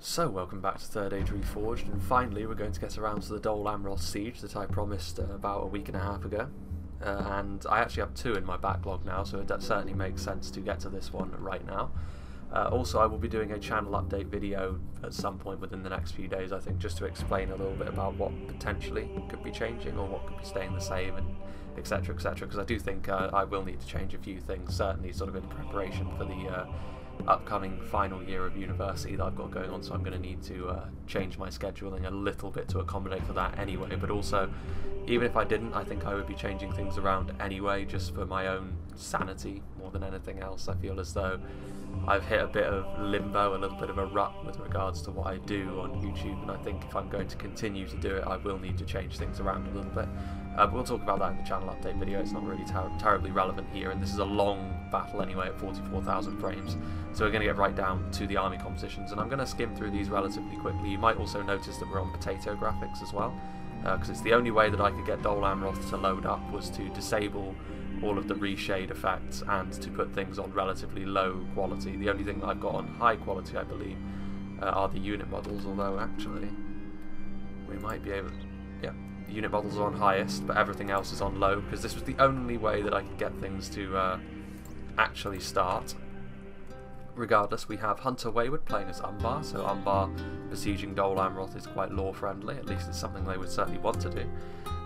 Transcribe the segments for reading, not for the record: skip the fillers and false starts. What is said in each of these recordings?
So welcome back to Third Age Reforged, and finally we're going to get around to the DOL AMROTH siege that I promised about a week and a half ago. And I actually have two in my backlog now, so it certainly makes sense to get to this one right now. Also, I will be doing a channel update video at some point within the next few days, I think, just to explain a little bit about what potentially could be changing or what could be staying the same, and etc, etc, because I do think I will need to change a few things, certainly sort of in preparation for the upcoming final year of university that I've got going on, so I'm going to need to change my scheduling a little bit to accommodate for that anyway. But also, even if I didn't, I think I would be changing things around anyway, just for my own sanity more than anything else. I feel as though I've hit a bit of limbo, a little bit of a rut with regards to what I do on YouTube, and I think if I'm going to continue to do it, I will need to change things around a little bit. But we'll talk about that in the channel update video. It's not really terribly relevant here, and this is a long battle anyway at 44,000 frames, so we're going to get right down to the army compositions, and I'm going to skim through these relatively quickly. You might also notice that we're on potato graphics as well, because it's the only way that I could get DOL AMROTH to load up was to disable all of the reshade effects and to put things on relatively low quality. The only thing that I've got on high quality, I believe, are the unit models, although actually we might be able to, yeah, the unit models are on highest, but everything else is on low, because this was the only way that I could get things to actually start. Regardless, we have Hunter Wayward playing as Umbar, so Umbar besieging DOL AMROTH is quite lore friendly, at least it's something they would certainly want to do.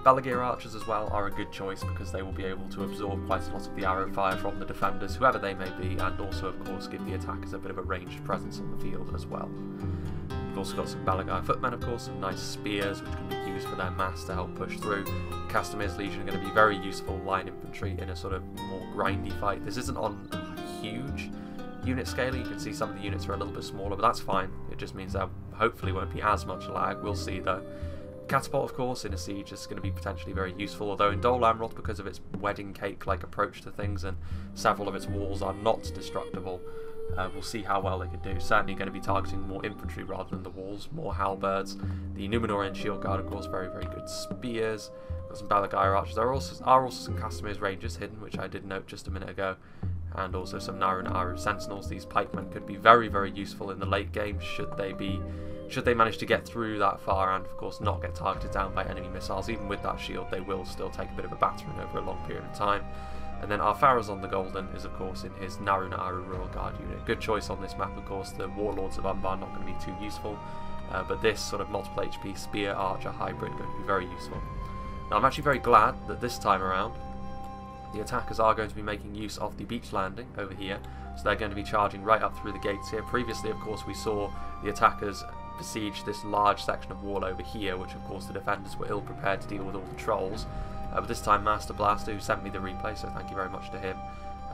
Balagear archers as well are a good choice because they will be able to absorb quite a lot of the arrow fire from the defenders, whoever they may be, and also of course give the attackers a bit of a ranged presence on the field as well. We've also got some Balagear footmen, of course, some nice spears which can be used for their mass to help push through. Castamir's Legion are going to be very useful line infantry in a sort of more grindy fight. This isn't on a huge unit scaling, you can see some of the units are a little bit smaller, but that's fine. It just means there hopefully won't be as much lag, we'll see though. Catapult, of course, in a siege is going to be potentially very useful, although in DOL AMROTH, because of its wedding cake-like approach to things and several of its walls are not destructible, we'll see how well they can do. Certainly going to be targeting more infantry rather than the walls, more halberds. The Numenorian Shield Guard, of course, very, very good spears. Got some Balagear archers. There are also some Castamir's Rangers hidden, which I did note just a minute ago, and also some Naru Sentinels. These pikemen could be very, very useful in the late game should they manage to get through that far and of course not get targeted down by enemy missiles. Even with that shield they will still take a bit of a battering over a long period of time. And then our Pharazon the Golden is of course in his Naru Royal Guard unit. Good choice on this map, of course. The Warlords of Umbar not going to be too useful, but this sort of multiple HP spear archer hybrid going to be very useful. Now I'm actually very glad that this time around the attackers are going to be making use of the beach landing over here, so they're going to be charging right up through the gates here. Previously, of course, we saw the attackers besiege this large section of wall over here, which of course the defenders were ill prepared to deal with all the trolls. But this time Master Blaster, who sent me the replay, so thank you very much to him,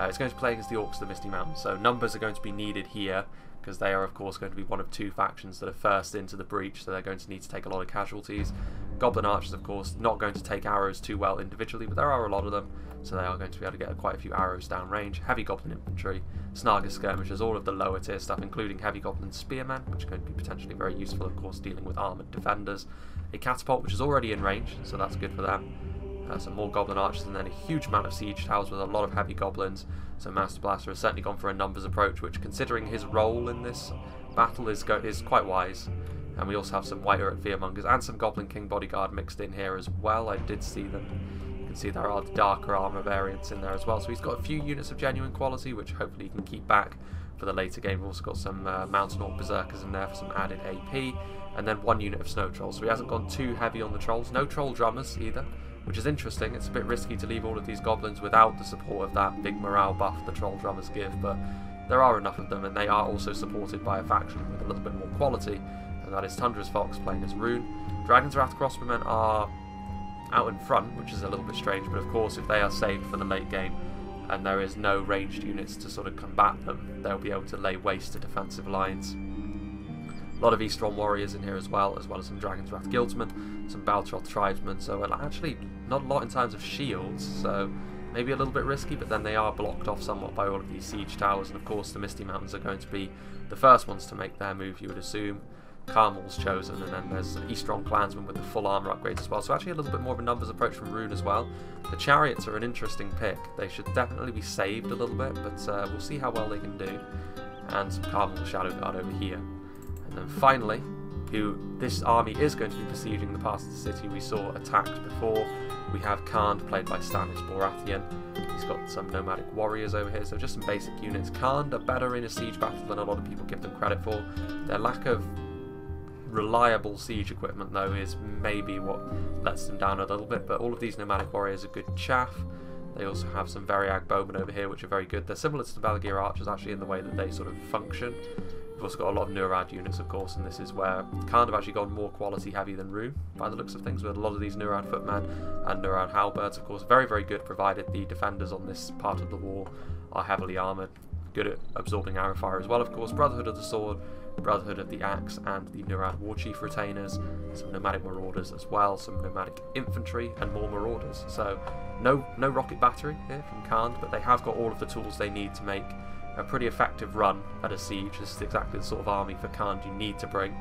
is going to play against the Orcs of the Misty Mountains. So numbers are going to be needed here, because they are of course going to be one of two factions that are first into the breach, so they're going to need to take a lot of casualties. Goblin archers, of course, not going to take arrows too well individually, but there are a lot of them, so they are going to be able to get quite a few arrows down range. Heavy Goblin infantry, Snaga skirmishers, all of the lower tier stuff, including Heavy Goblin spearmen, which are going to be potentially very useful, of course, dealing with armoured defenders. A Catapult, which is already in range, so that's good for them. Some more Goblin archers, and then a huge amount of siege towers with a lot of heavy goblins. So Master Blaster has certainly gone for a numbers approach, which, considering his role in this battle, is quite wise. And we also have some White Earth Fearmongers and some Goblin King Bodyguard mixed in here as well. I did see them. You can see there are the darker armour variants in there as well. So he's got a few units of genuine quality, which hopefully he can keep back for the later game. We've also got some Mountain Orc Berserkers in there for some added AP. And then one unit of Snow Trolls. So he hasn't gone too heavy on the Trolls. No Troll Drummers either, which is interesting. It's a bit risky to leave all of these goblins without the support of that big morale buff the Troll Drummers give, but there are enough of them, and they are also supported by a faction with a little bit more quality, and that is Tundra's Fox playing as Rune. Dragon's Wrath Crossbowmen are out in front, which is a little bit strange, but of course if they are saved for the late game and there is no ranged units to sort of combat them, they'll be able to lay waste to defensive lines. A lot of Eastron warriors in here as well as some Dragon's Wrath guildsmen, some Baltroth tribesmen, so actually not a lot in terms of shields, so maybe a little bit risky, but then they are blocked off somewhat by all of these siege towers, and of course the Misty Mountains are going to be the first ones to make their move, you would assume. Carmel's chosen, and then there's Eastron clansmen with the full armour upgrades as well, so actually a little bit more of a numbers approach from Rune as well. The chariots are an interesting pick. They should definitely be saved a little bit, but we'll see how well they can do. And some Carmel Shadow Guard over here. And And finally, who this army is going to be besieging the part of the city we saw attacked before, we have Khand, played by Stannis Baratheon. He's got some nomadic warriors over here, so just some basic units. Khand are better in a siege battle than a lot of people give them credit for. Their lack of reliable siege equipment, though, is maybe what lets them down a little bit, but all of these nomadic warriors are good chaff. They also have some Variag bowmen over here, which are very good. They're similar to the Belagir archers, actually, in the way that they sort of function. We've also got a lot of Nurad units, of course, and this is where Khand have actually gone more quality heavy than Rune, by the looks of things, with a lot of these Nurad footmen and Nurad halberds, of course. Very, very good, provided the defenders on this part of the wall are heavily armoured. Good at absorbing arrow fire as well, of course. Brotherhood of the Sword, Brotherhood of the Axe, and the Nurad Warchief retainers. Some nomadic marauders as well, some nomadic infantry, and more marauders. So no rocket battery here from Khand, but they have got all of the tools they need to make a pretty effective run at a siege. This is exactly the sort of army for Khand you need to bring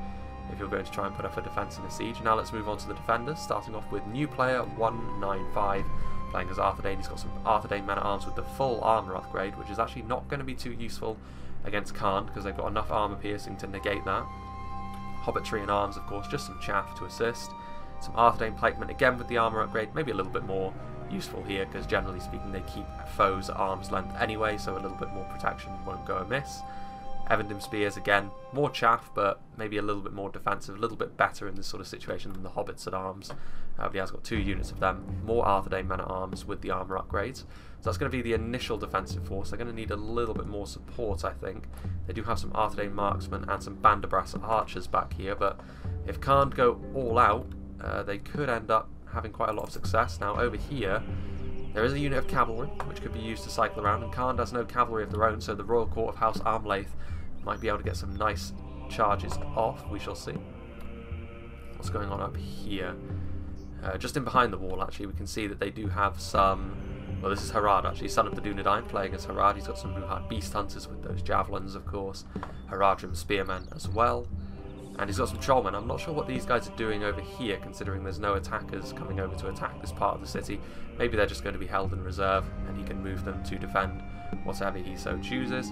if you're going to try and put up a defence in a siege. Now let's move on to the defenders, starting off with new player 195, playing as Arthur Dane. He's got some Arthur Dane men-at-arms with the full armour upgrade, which is actually not going to be too useful against Khand because they've got enough armour piercing to negate that. Hobbitry and arms, of course, just some chaff to assist. Some Arthur Dane platemen, again with the armour upgrade, maybe a little bit more useful here because generally speaking they keep foes at arm's length anyway, so a little bit more protection won't go amiss. Aventine Spears, again, more chaff, but maybe a little bit more defensive, a little bit better in this sort of situation than the Hobbits at arms. But he has got 2 units of them, more Arthur Dane men-at-arms with the armour upgrades. So that's going to be the initial defensive force. They're going to need a little bit more support, I think. They do have some Arthur Dane marksmen and some Bandabrass archers back here, but if Khand go all out, they could end up having quite a lot of success. Now over here, there is a unit of cavalry, which could be used to cycle around, and Khand has no cavalry of their own, so the Royal Court of House Armlaith might be able to get some nice charges off. We shall see. What's going on up here? Just in behind the wall, actually, we can see that they do have some... Well, this is Harad, actually, son of the Dunedain, playing as Harad. He's got some Muhad Beast Hunters with those javelins, of course. Haradrim Spearmen as well. And he's got some Trollmen. I'm not sure what these guys are doing over here, considering there's no attackers coming over to attack this part of the city. Maybe they're just going to be held in reserve, and he can move them to defend whatever he so chooses.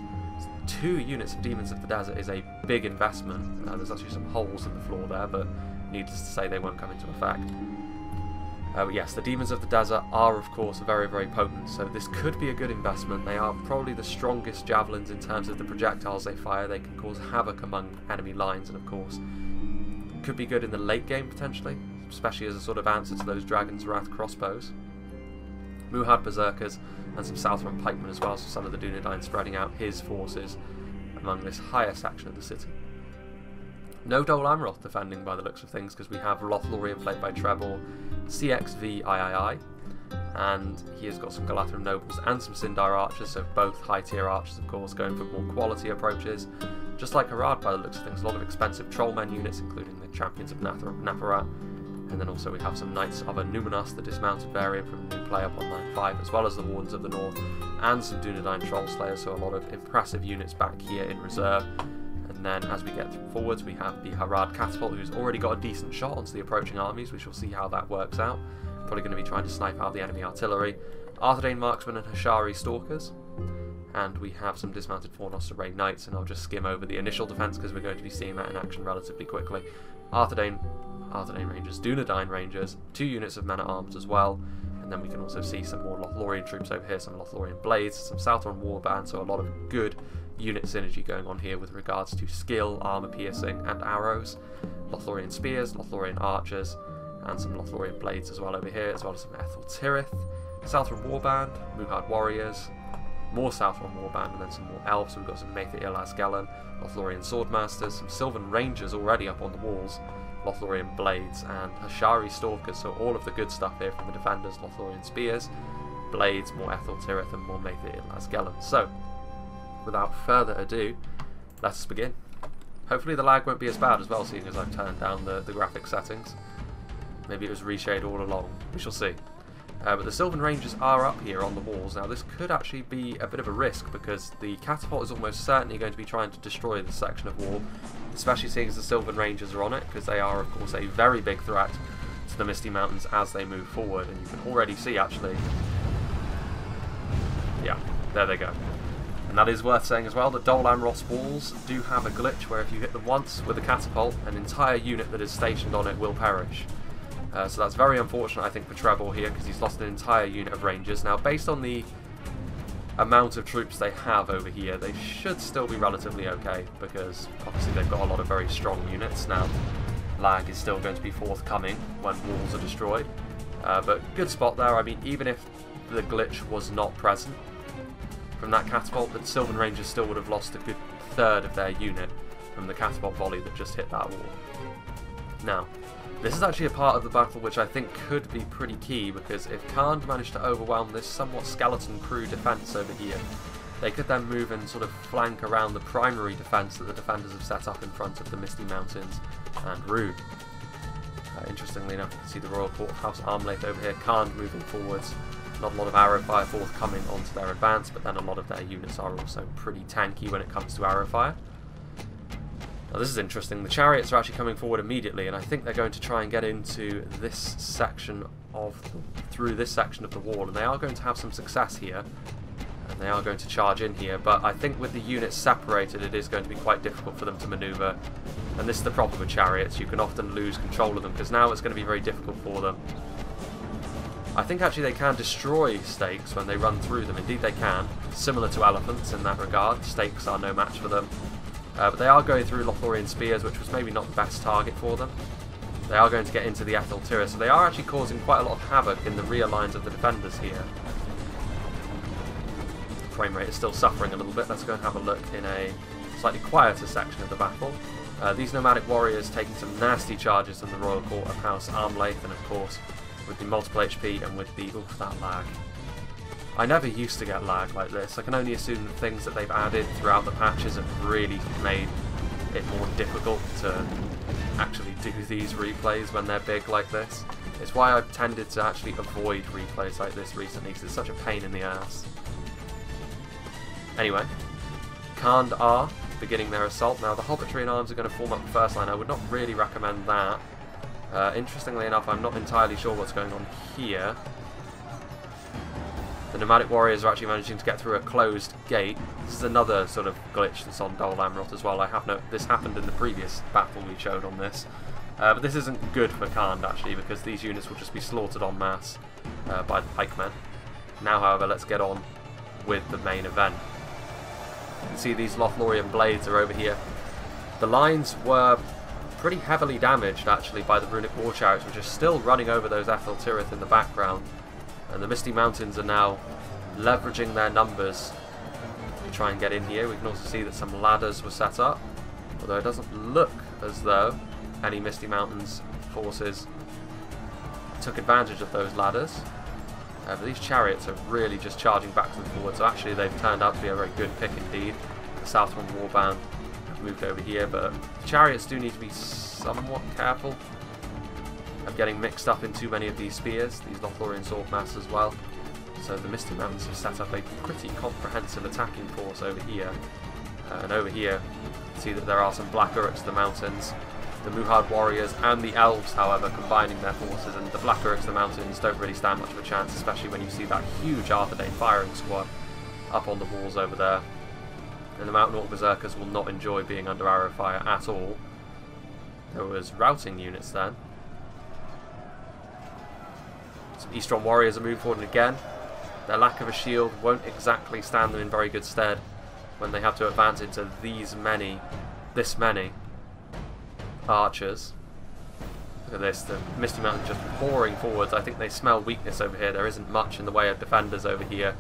2 units of Demons of the Desert is a big investment. There's actually some holes in the floor there, but needless to say they won't come into effect. But yes, the Demons of the Desert are of course very, very potent, so this could be a good investment. They are probably the strongest javelins in terms of the projectiles they fire. They can cause havoc among enemy lines, and of course could be good in the late game potentially, especially as a sort of answer to those Dragon's Wrath crossbows. Muhad Berserkers and some Southron pikemen as well, so son of the Dunedain spreading out his forces among this higher section of the city. No Dol Amroth defending by the looks of things, because we have Lothlorien played by Trevor, CXV III, and he has got some Galatharim nobles and some Sindar archers, so both high tier archers of course, going for more quality approaches. Just like Harad by the looks of things, a lot of expensive Trollmen units, including the Champions of Nafarat, and then also we have some Knights of Numenus, the dismounted variant from new play up on line 5, as well as the Wardens of the North, and some Dunedain Troll Slayers, so a lot of impressive units back here in reserve. And then as we get forwards, we have the Harad Catapult, who's already got a decent shot onto the approaching armies. We shall see how that works out. Probably going to be trying to snipe out the enemy artillery. Arthur Dane Marksmen and Hashari Stalkers. And we have some dismounted Fornos Array Knights, and I'll just skim over the initial defence because we're going to be seeing that in action relatively quickly. Arthur Dane Rangers, Dunedain Rangers, 2 units of men-at-arms as well. And then we can also see some more Lothlorien troops over here, some Lothlorien Blades, some Southron Warband, so a lot of good unit synergy going on here with regards to skill, armour piercing and arrows. Lothlorien Spears, Lothlorien Archers, and some Lothlorien Blades as well over here, as well as some Ethel Tirith, Southron Warband, Muhad Warriors, more Southron Warband, and then some more Elves. So we've got some Maetha Ilasgelen, Lothlorien Swordmasters, some Sylvan Rangers already up on the walls, Lothlorien Blades, and Hashari Stalkers, so all of the good stuff here from the defenders. Lothlorien Spears, Blades, more Ethel Tirith, and more Maetha Ilasgelen. So, without further ado, let us begin. Hopefully the lag won't be as bad as well, seeing as I've turned down the graphic settings. Maybe it was reshade all along, we shall see. But the Sylvan Rangers are up here on the walls. Now this could actually be a bit of a risk, because the Catapult is almost certainly going to be trying to destroy this section of wall, especially seeing as the Sylvan Rangers are on it, because they are of course a very big threat to the Misty Mountains as they move forward. And you can already see actually, yeah, there they go. And that is worth saying as well, that DOL Amroth's walls do have a glitch where if you hit them once with a catapult, an entire unit that is stationed on it will perish. So that's very unfortunate, I think, for Trebor here, because he's lost an entire unit of rangers. Now, based on the amount of troops they have over here, they should still be relatively okay, because obviously they've got a lot of very strong units. Now, lag is still going to be forthcoming when walls are destroyed. But good spot there. I mean, even if the glitch was not present from that catapult, the Sylvan Rangers still would have lost a good third of their unit from the catapult volley that just hit that wall. Now, this is actually a part of the battle which I think could be pretty key, because if Khand managed to overwhelm this somewhat skeleton crew defence over here, they could then move and sort of flank around the primary defence that the defenders have set up in front of the Misty Mountains and Rune. Interestingly enough, you can see the Royal Court of House Armlaith over here. Khand moving forwards. Not a lot of arrow fire forthcoming onto their advance, but then a lot of their units are also pretty tanky when it comes to arrow fire. Now this is interesting. The chariots are actually coming forward immediately, and I think they're going to try and get into this section through this section of the wall, and they are going to have some success here, and they are going to charge in here. But I think with the units separated, it is going to be quite difficult for them to manoeuvre. And this is the problem with chariots. You can often lose control of them, because now it's going to be very difficult for them. I think actually they can destroy stakes when they run through them. Indeed they can. Similar to elephants in that regard. Stakes are no match for them. But they are going through Lothlorien Spears, which was maybe not the best target for them. They are going to get into the Etheltira, so they are actually causing quite a lot of havoc in the rear lines of the defenders here. Frame rate is still suffering a little bit. Let's go and have a look in a slightly quieter section of the battle. These nomadic warriors taking some nasty charges from the Royal Court of House Armlaith, and of course with the multiple HP and with the... oof, that lag. I never used to get lag like this. I can only assume that things that they've added throughout the patches have really made it more difficult to actually do these replays when they're big like this. It's why I've tended to actually avoid replays like this recently, because it's such a pain in the ass. Anyway, Khand are beginning their assault. Now the Hobbitry and Arms are going to form up the first line. I would not really recommend that. Interestingly enough, I'm not entirely sure what's going on here. The Nomadic Warriors are actually managing to get through a closed gate. This is another sort of glitch that's on DOL Amroth as well. This happened in the previous battle we showed on this. But this isn't good for Khand actually, because these units will just be slaughtered en masse by the pikemen. Now however, let's get on with the main event. You can see these Lothlorien blades are over here. The lines were pretty heavily damaged actually by the Runic War Chariots, which are still running over those Etheltirith in the background. And the Misty Mountains are now leveraging their numbers to try and get in here. We can also see that some ladders were set up, although it doesn't look as though any Misty Mountains forces took advantage of those ladders. But these chariots are really just charging backwards and forwards, so actually they've turned out to be a very good pick indeed. The Southron Warband have moved over here, but chariots do need to be somewhat careful of getting mixed up in too many of these spears, these Lothlorien Swordmasts as well. So the Misty Mountains have set up a pretty comprehensive attacking force over here. And over here, you can see that there are some Black Uruks of the mountains. The Muhard warriors and the elves, however, combining their forces, and the Black Uruks of the mountains don't really stand much of a chance, especially when you see that huge Arthurdane firing squad up on the walls over there. And the Mountain Orc Berserkers will not enjoy being under arrow fire at all. There was routing units then. Some Eastron warriors are moving forward again. Their lack of a shield won't exactly stand them in very good stead when they have to advance into this many archers. Look at this, the Misty Mountain just pouring forwards. I think they smell weakness over here. There isn't much in the way of defenders over here.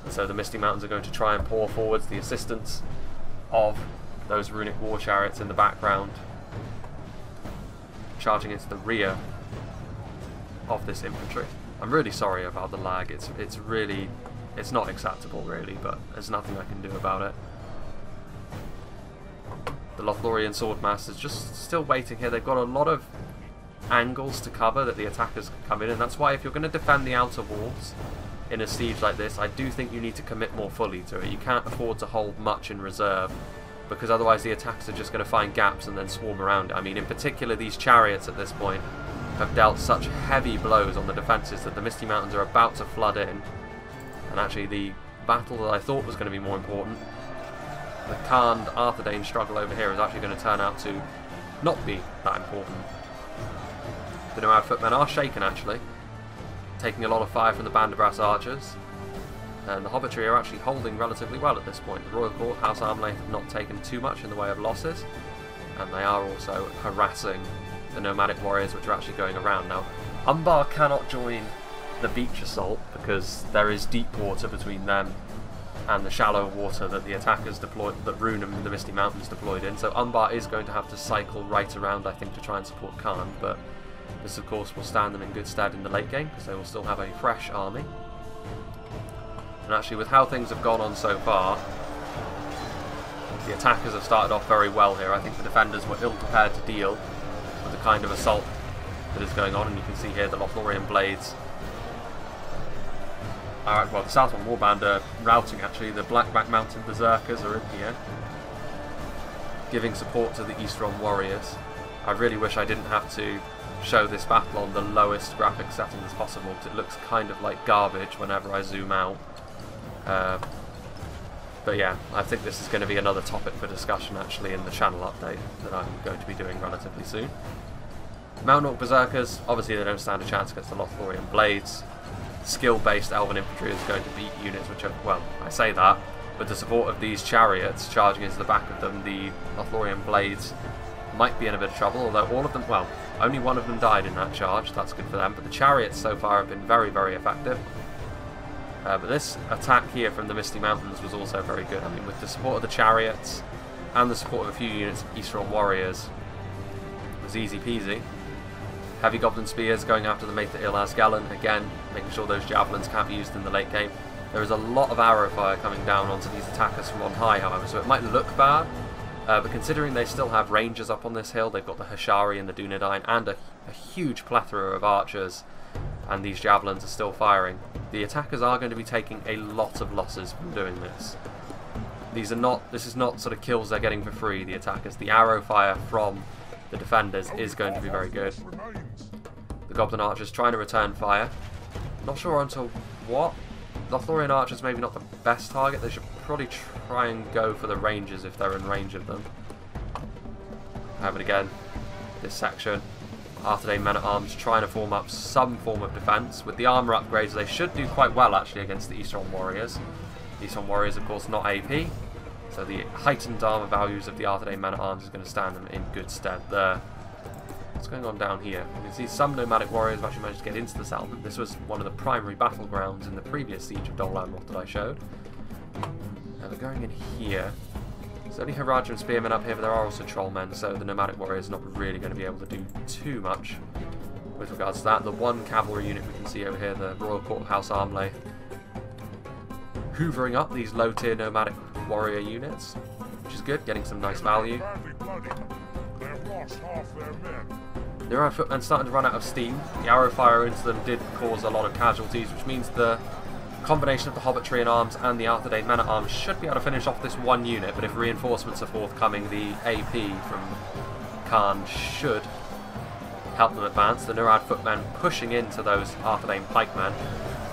And so the Misty Mountains are going to try and pour forwards the assistance of those Runic War Chariots in the background, charging into the rear of this infantry. I'm really sorry about the lag. It's not acceptable really, but there's nothing I can do about it. The Lothlorien Swordmaster is just still waiting here. They've got a lot of angles to cover that the attackers can come in, and that's why if you're going to defend the outer walls in a siege like this, I do think you need to commit more fully to it. You can't afford to hold much in reserve, because otherwise the attackers are just going to find gaps and then swarm around it. I mean, in particular, these chariots at this point have dealt such heavy blows on the defences that the Misty Mountains are about to flood in. And actually the battle that I thought was going to be more important. The Khan-Arthedain struggle over here is actually going to turn out to not be that important. The nomad footmen are shaken actually, taking a lot of fire from the Band of Brass archers. And the Hobbitry are actually holding relatively well at this point. The Royal Court, House Armley, have not taken too much in the way of losses, and they are also harassing the nomadic warriors which are actually going around. Now, Umbar cannot join the beach assault because there is deep water between them and the shallow water that the attackers deployed, that Rune and the Misty Mountains deployed in. So Umbar is going to have to cycle right around, I think, to try and support Khan, but this of course will stand them in good stead in the late game because they will still have a fresh army. And actually, with how things have gone on so far, the attackers have started off very well here. I think the defenders were ill prepared to deal with the kind of assault that is going on, and you can see here the Lothlorien blades. Alright, well, the Southron Warband are routing actually. The Blackback Mountain Berserkers are in here, giving support to the Eastron warriors. I really wish I didn't have to show this battle on the lowest graphic setting as possible, because it looks kind of like garbage whenever I zoom out. But yeah, I think this is going to be another topic for discussion actually in the channel update that I'm going to be doing relatively soon. Mount Orc Berserkers, obviously they don't stand a chance against the Lothlorien blades. Skill-based Elven infantry is going to beat units which are, well, I say that, with the support of these chariots charging into the back of them, the Lothlorien blades might be in a bit of trouble, although all of them, well, only one of them died in that charge, that's good for them, but the chariots so far have been very, very effective. But this attack here from the Misty Mountains was also very good. I mean, with the support of the chariots and the support of a few units of Eastron warriors, it was easy peasy. Heavy Goblin Spears going after the Maether Il Asgallan, again, making sure those javelins can't be used in the late game. There is a lot of arrow fire coming down onto these attackers from on high, however, so it might look bad, but considering they still have rangers up on this hill, they've got the Hashari and the Dunedain, and a huge plethora of archers, and these javelins are still firing. The attackers are going to be taking a lot of losses from doing this. This is not sort of kills they're getting for free, the attackers. The arrow fire from the defenders is going to be very good. The Goblin Archers trying to return fire. Not sure until what. Lothlorien Archers maybe not the best target. They should probably try and go for the Rangers if they're in range of them. Have it again. This section. Arthedain Men-at-Arms trying to form up some form of defence. With the armour upgrades, they should do quite well actually against the Eastron Warriors. The Eastron Warriors, of course, not AP, so the heightened armour values of the Arthedain Men-at-Arms is going to stand them in good stead there. What's going on down here? You can see some nomadic warriors have actually managed to get into the settlement. This was one of the primary battlegrounds in the previous siege of Dol Amroth that I showed. Now they're going in here. There's only Haradrim Spearmen up here, but there are also Trollmen, so the nomadic warriors are not really going to be able to do too much with regards to that. The one cavalry unit we can see over here, the Royal Court of House Armley, hoovering up these low-tier nomadic warrior units, which is good, getting some nice value. The Iron Footmen starting to run out of steam. The arrow fire into them did cause a lot of casualties, which means the combination of the Hobbitry and Arms and the Arthedain Men-at-Arms should be able to finish off this one unit, but if reinforcements are forthcoming, the AP from Khan should help them advance. The Nurad Footmen pushing into those Arthedain Pikemen,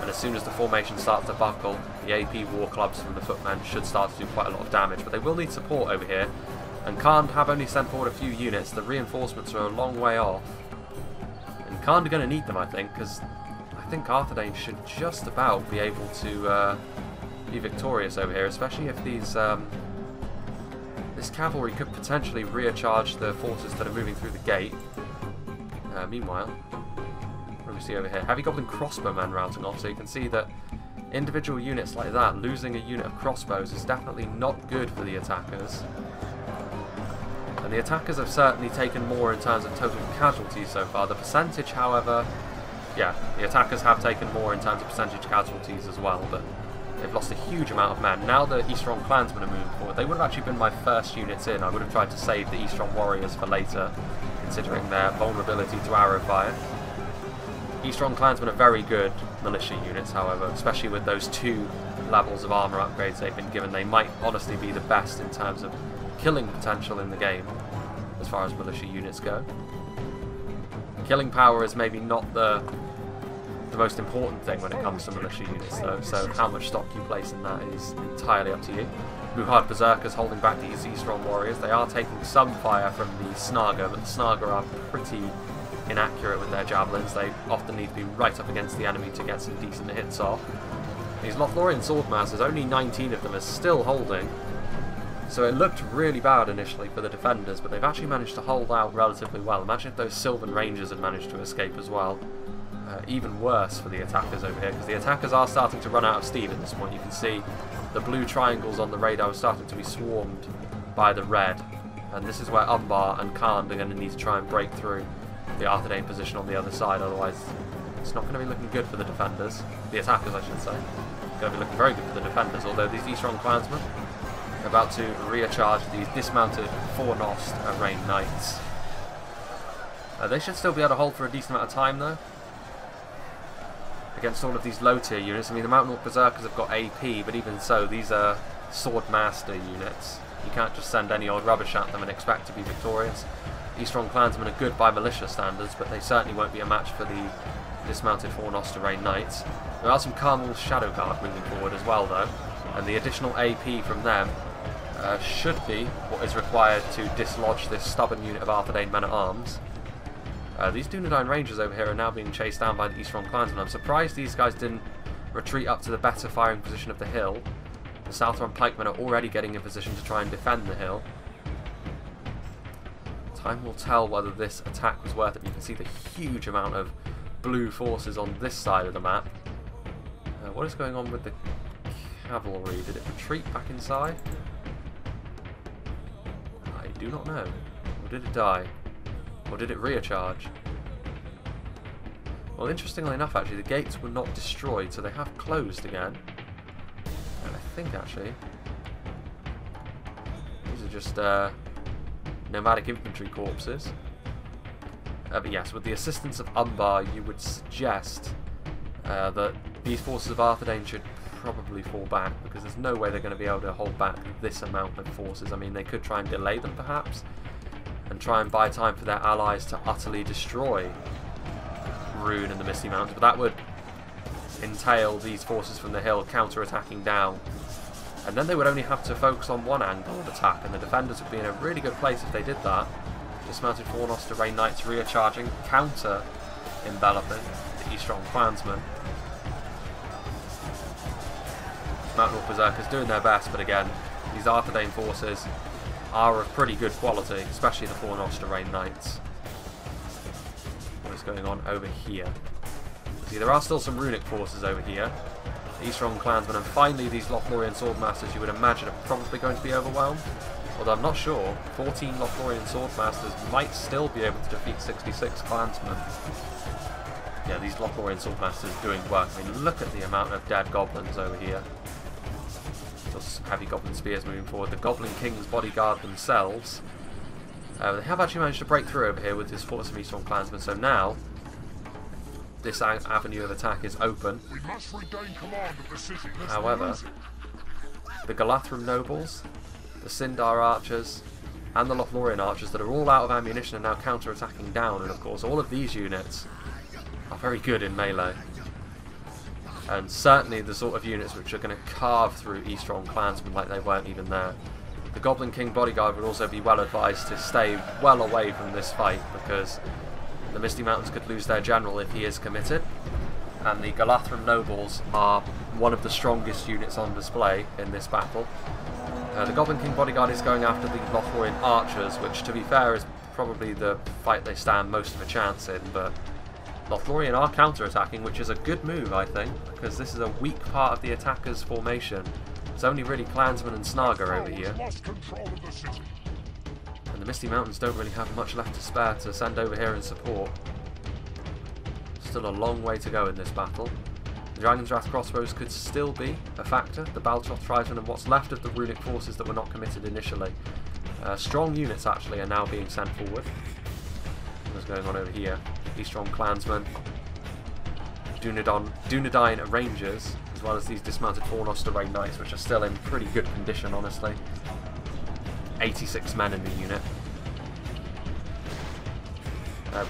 and as soon as the formation starts to buckle, the AP War Clubs from the Footmen should start to do quite a lot of damage, but they will need support over here, and Khan have only sent forward a few units. The reinforcements are a long way off, and Khan are going to need them, I think, because I think Arthedain should just about be able to be victorious over here, especially if these this cavalry could potentially recharge the forces that are moving through the gate. Meanwhile, what do we see over here? Heavy Goblin Crossbowmen routing off, so you can see that individual units like that, losing a unit of crossbows is definitely not good for the attackers. And the attackers have certainly taken more in terms of total casualties so far. The percentage, however, yeah, the attackers have taken more in terms of percentage casualties as well, but they've lost a huge amount of men. Now the Eastron Clansmen are moving forward. They would have actually been my first units in. I would have tried to save the Eastron Warriors for later, considering their vulnerability to arrow fire. Eastron Clansmen are very good militia units, however, especially with those 2 levels of armour upgrades they've been given. They might honestly be the best in terms of killing potential in the game, as far as militia units go. Killing power is maybe not the the most important thing when it comes to militia units, though, so how much stock you place in that is entirely up to you. Blue-Hard Berserkers holding back these Z-Strong warriors. They are taking some fire from the Snaga, but the Snaga are pretty inaccurate with their javelins. They often need to be right up against the enemy to get some decent hits off. These Lothlorien Swordmasters, only 19 of them are still holding, so it looked really bad initially for the defenders, but they've actually managed to hold out relatively well. Imagine if those Sylvan Rangers had managed to escape as well. Even worse for the attackers over here, because the attackers are starting to run out of steam at this point. You can see the blue triangles on the radar are starting to be swarmed by the red, and this is where Umbar and Khand are going to need to try and break through the Arthedain position on the other side, otherwise it's not going to be looking good for the defenders. The attackers, I should say. It's going to be looking very good for the defenders, although these E-Strong Clansmen are about to recharge these dismounted Fornost Arrayed Knights. They should still be able to hold for a decent amount of time, though, against all of these low tier units. I mean, the Mountain Orc Berserkers have got AP, but even so, these are Swordmaster units. You can't just send any old rubbish at them and expect to be victorious. E-Strong Clansmen are good by militia standards, but they certainly won't be a match for the dismounted Fornost Arrayed Knights. There are some Carmel's Shadow Guard moving forward as well, though, and the additional AP from them should be what is required to dislodge this stubborn unit of Arthedain Men-at-Arms. These Dunedain Rangers over here are now being chased down by the E-Strong Clansmen. I'm surprised these guys didn't retreat up to the better firing position of the hill. The Southron Pikemen are already getting in position to try and defend the hill. Time will tell whether this attack was worth it. You can see the huge amount of blue forces on this side of the map. What is going on with the cavalry? Did it retreat back inside? I do not know. Or did it die? Or did it recharge? Well, interestingly enough, actually, the gates were not destroyed, so they have closed again. And I think, actually, these are just nomadic infantry corpses. But yes, with the assistance of Umbar, you would suggest that these forces of Arthedain should probably fall back, because there's no way they're going to be able to hold back this amount of forces. I mean, they could try and delay them, perhaps, and try and buy time for their allies to utterly destroy Rune and the Misty Mountains, but that would entail these forces from the hill counter-attacking down, and then they would only have to focus on one angle of attack, and the defenders would be in a really good place if they did that. Dismounted Fornost Arrayed Knights recharging, counter-enveloping the E-Strong Clansmen. Mountain Orc Berserkers doing their best, but again, these Arthedain forces are of pretty good quality, especially the Fornost Arrayed Knights. What is going on over here? See, there are still some runic forces over here. The E-Strong Clansmen, and finally these Lothlorien Swordmasters, you would imagine, are probably going to be overwhelmed. Although I'm not sure, 14 Lothlorien Swordmasters might still be able to defeat 66 Clansmen. Yeah, these Lothlorien Swordmasters doing work. I mean, look at the amount of dead goblins over here. Some heavy Goblin Spears moving forward. The Goblin King's bodyguard themselves. They have actually managed to break through over here with this force of E-Strong Clansmen, so now this avenue of attack is open. However, the Galathram Nobles, the Sindar Archers, and the Lothlorien Archers that are all out of ammunition are now counter-attacking down, and of course all of these units are very good in melee. And certainly the sort of units which are going to carve through E-Strong Clansmen like they weren't even there. The Goblin King bodyguard would also be well advised to stay well away from this fight, because the Misty Mountains could lose their general if he is committed. And the Galathram Nobles are one of the strongest units on display in this battle. The Goblin King bodyguard is going after the Lothlorien Archers, which, to be fair, is probably the fight they stand most of a chance in, but Lothlorien are counter-attacking, which is a good move, I think, because this is a weak part of the attackers' formation. It's only really Clansmen and Snaga over here. And the Misty Mountains don't really have much left to spare to send over here in support. Still a long way to go in this battle. The Dragon's Wrath crossbows could still be a factor. The Baltroth Tribesmen and what's left of the runic forces that were not committed initially. Strong units, actually, are now being sent forward. What's going on over here? E-Strong Clansmen, Dunedain Rangers, as well as these dismounted Fornost Arrayed Knights, which are still in pretty good condition, honestly. 86 men in the unit.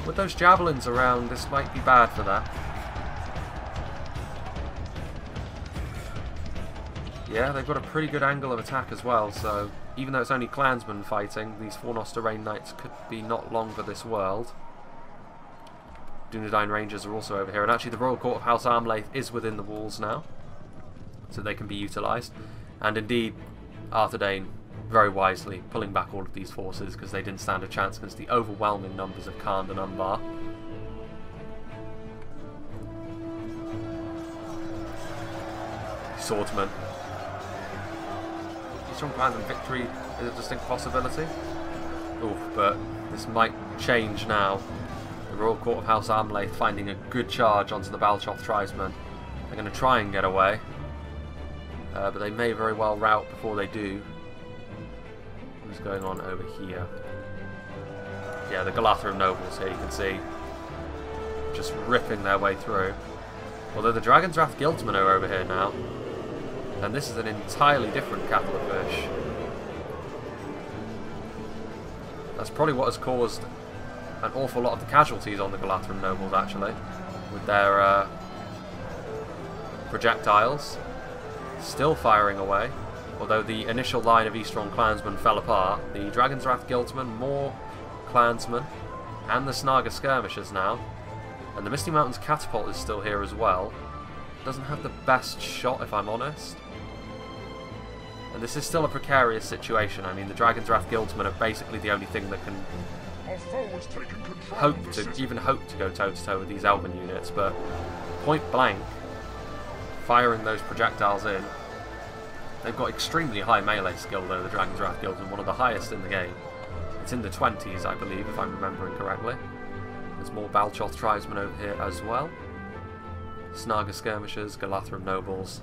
With those javelins around, this might be bad for that. Yeah, they've got a pretty good angle of attack as well, so even though it's only clansmen fighting, these Fornoster Rain Knights could be not long for this world. Dunedain Rangers are also over here, and actually the Royal Court of House Armlaith is within the walls now, so they can be utilised. And indeed, Arthur Dane, very wisely, pulling back all of these forces because they didn't stand a chance against the overwhelming numbers of Khand and Umbar. Swordsman. Strong plans and victory is a distinct possibility. Oof, but this might change now. The Royal Court of House Armlaith finding a good charge onto the Balchoth tribesmen. They're going to try and get away, but they may very well rout before they do. What's going on over here? Yeah, the Galathrim nobles here, you can see, just ripping their way through. Although the Dragon's Wrath Guildsmen are over here now, and this is an entirely different kettle of fish. That's probably what has caused an awful lot of the casualties on the Galathrim nobles, actually, with their projectiles still firing away. Although the initial line of Eastron clansmen fell apart, the Dragon's Wrath Guildsmen, more clansmen, and the Snaga skirmishers now, and the Misty Mountains Catapult is still here as well. Doesn't have the best shot, if I'm honest. And this is still a precarious situation. I mean, the Dragon's Wrath Guildsmen are basically the only thing that can even hope to go toe-to-toe with these Elven units, but point blank, firing those projectiles in. They've got extremely high melee skill though, the Dragon's Wrath Guildsmen, one of the highest in the game. It's in the 20s, I believe, if I'm remembering correctly. There's more Balchoth tribesmen over here as well. Snaga skirmishers, Galathrim nobles.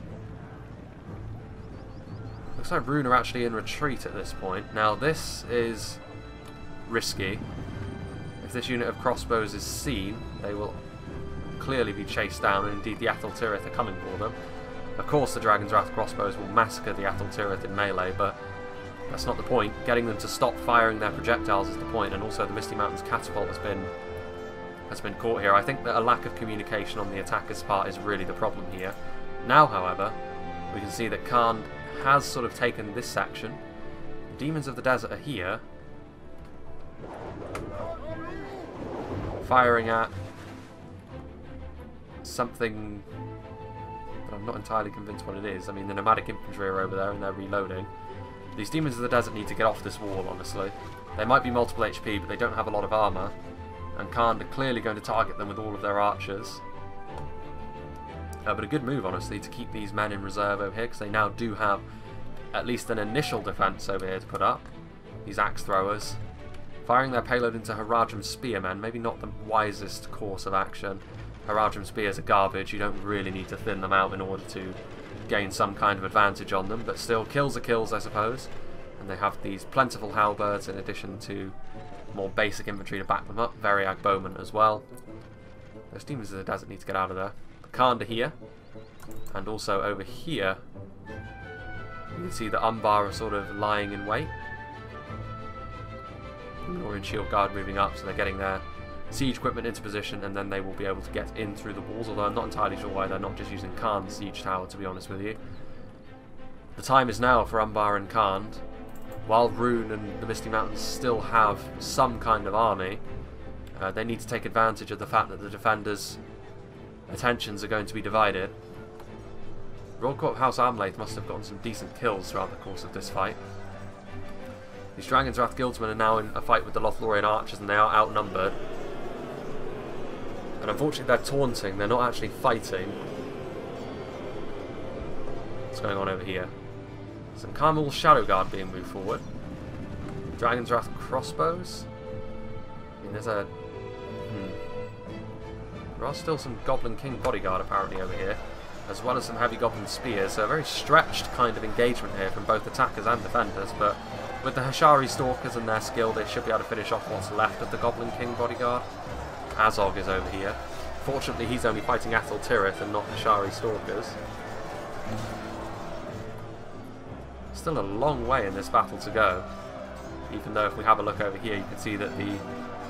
Looks like Rune are actually in retreat at this point. Now this is risky. If this unit of crossbows is seen, they will clearly be chased down, and indeed the Athel Tirith are coming for them. Of course the Dragon's Wrath crossbows will massacre the Athel Tirith in melee, but that's not the point. Getting them to stop firing their projectiles is the point, and also the Misty Mountains Catapult has been caught here. I think that a lack of communication on the attacker's part is really the problem here. Now, however, we can see that Khand has sort of taken this section. The Demons of the Desert are here, firing at something that I'm not entirely convinced what it is. I mean, the nomadic infantry are over there and they're reloading. These Demons of the Desert need to get off this wall, honestly. They might be multiple HP, but they don't have a lot of armour, and Khand are clearly going to target them with all of their archers. But a good move, honestly, to keep these men in reserve over here, because they now do have at least an initial defence over here to put up. These axe throwers, firing their payload into Harajam spearmen, maybe not the wisest course of action. Harajam spears are garbage, you don't really need to thin them out in order to gain some kind of advantage on them, but still, kills are kills, I suppose. And they have these plentiful halberds in addition to more basic infantry to back them up, Variag bowmen as well. Those Demons of the Desert need to get out of there. Khand are here, and also over here you can see the Umbar are sort of lying in wait. Or in Shield Guard moving up, so they're getting their siege equipment into position, and then they will be able to get in through the walls, although I'm not entirely sure why they're not just using Khan's siege tower, to be honest with you. The time is now for Umbar and Khand. While Rune and the Misty Mountains still have some kind of army, they need to take advantage of the fact that the defenders' attentions are going to be divided. Royal Court of House Armlaith must have gotten some decent kills throughout the course of this fight. These Dragon's Wrath Guildsmen are now in a fight with the Lothlorien archers, and they are outnumbered. And unfortunately they're taunting, they're not actually fighting. What's going on over here? Some Carmel Shadow Guard being moved forward. Dragon's Wrath crossbows. I mean, there's a... There are still some Goblin King bodyguard apparently over here, as well as some heavy Goblin spears. So a very stretched kind of engagement here from both attackers and defenders, but with the Hashari Stalkers and their skill, they should be able to finish off what's left of the Goblin King bodyguard. Azog is over here. Fortunately, he's only fighting Athel Tirith and not Hashari Stalkers. Still a long way in this battle to go, even though if we have a look over here, you can see that the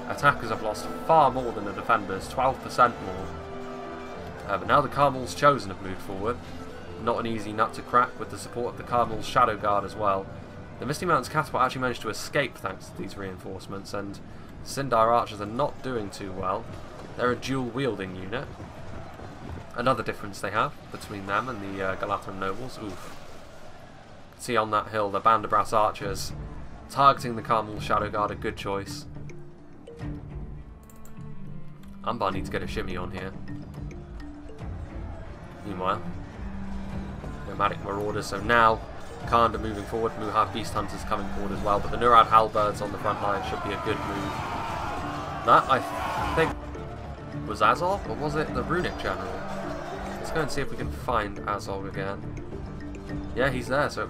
attackers have lost far more than the defenders, 12% more. But now the Carmel's Chosen have moved forward. Not an easy nut to crack with the support of the Cardinal's Shadow Guard as well. The Misty Mountain's Catapult actually managed to escape thanks to these reinforcements, and Sindar Archers are not doing too well. They're a dual-wielding unit. Another difference they have between them and the Galathan Nobles. Oof. See on that hill the Band of Brass Archers targeting the Cardinal's Shadow Guard, a good choice. Umbar needs to get a shimmy on here. Meanwhile, Nomadic Marauders, so now Khand are moving forward, Muhav Beast Hunters coming forward as well, but the Nurad Halberds on the front line should be a good move. That, I think, was Azog, or was it the Runic General? Let's go and see if we can find Azog again. Yeah, he's there, so it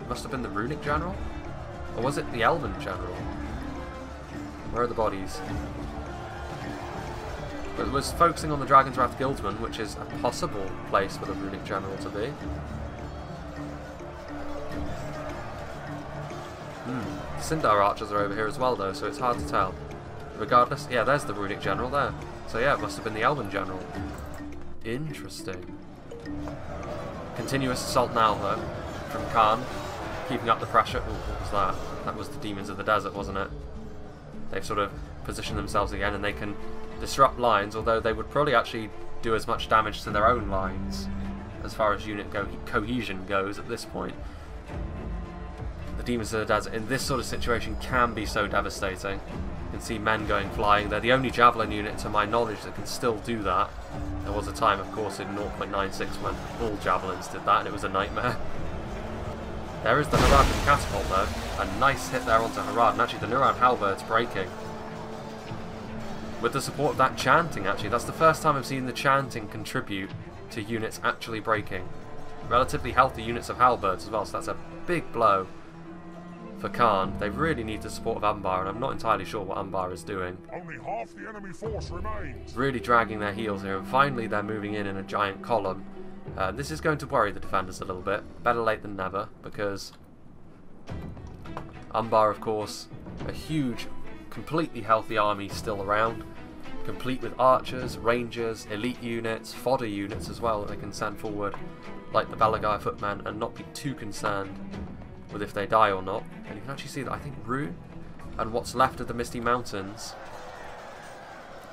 must have been the Runic General? Or was it the Elven General? Where are the bodies? But it was focusing on the Dragon's Wrath Guildsman, which is a possible place for the Runic General to be. Sindar Archers are over here as well though, so it's hard to tell. Regardless, yeah, there's the Runic General there. So yeah, it must have been the Elven General. Interesting. Continuous assault now though, from Khand, keeping up the pressure. Ooh, what was that? That was the Demons of the Desert, wasn't it? They've sort of positioned themselves again, and they can disrupt lines, although they would probably actually do as much damage to their own lines as far as unit cohesion goes at this point. The Demons of the Desert in this sort of situation can be so devastating. You can see men going flying. They're the only Javelin unit to my knowledge that can still do that. There was a time, of course, in 0.96 when all Javelins did that and it was a nightmare. There is the Harad Catapult though. A nice hit there onto Harad, and actually the Nurad Halberd's breaking. With the support of that chanting, actually, that's the first time I've seen the chanting contribute to units actually breaking. Relatively healthy units of halberds as well, so that's a big blow for Khand. They really need the support of Umbar, and I'm not entirely sure what Umbar is doing. Only half the enemy force remains. Really dragging their heels here, and finally they're moving in a giant column. This is going to worry the defenders a little bit. Better late than never, because Umbar, of course, a huge, completely healthy army still around, complete with archers, rangers, elite units, fodder units as well that they can send forward, like the Balagai footmen, and not be too concerned with if they die or not. And you can actually see that I think Rune and what's left of the Misty Mountains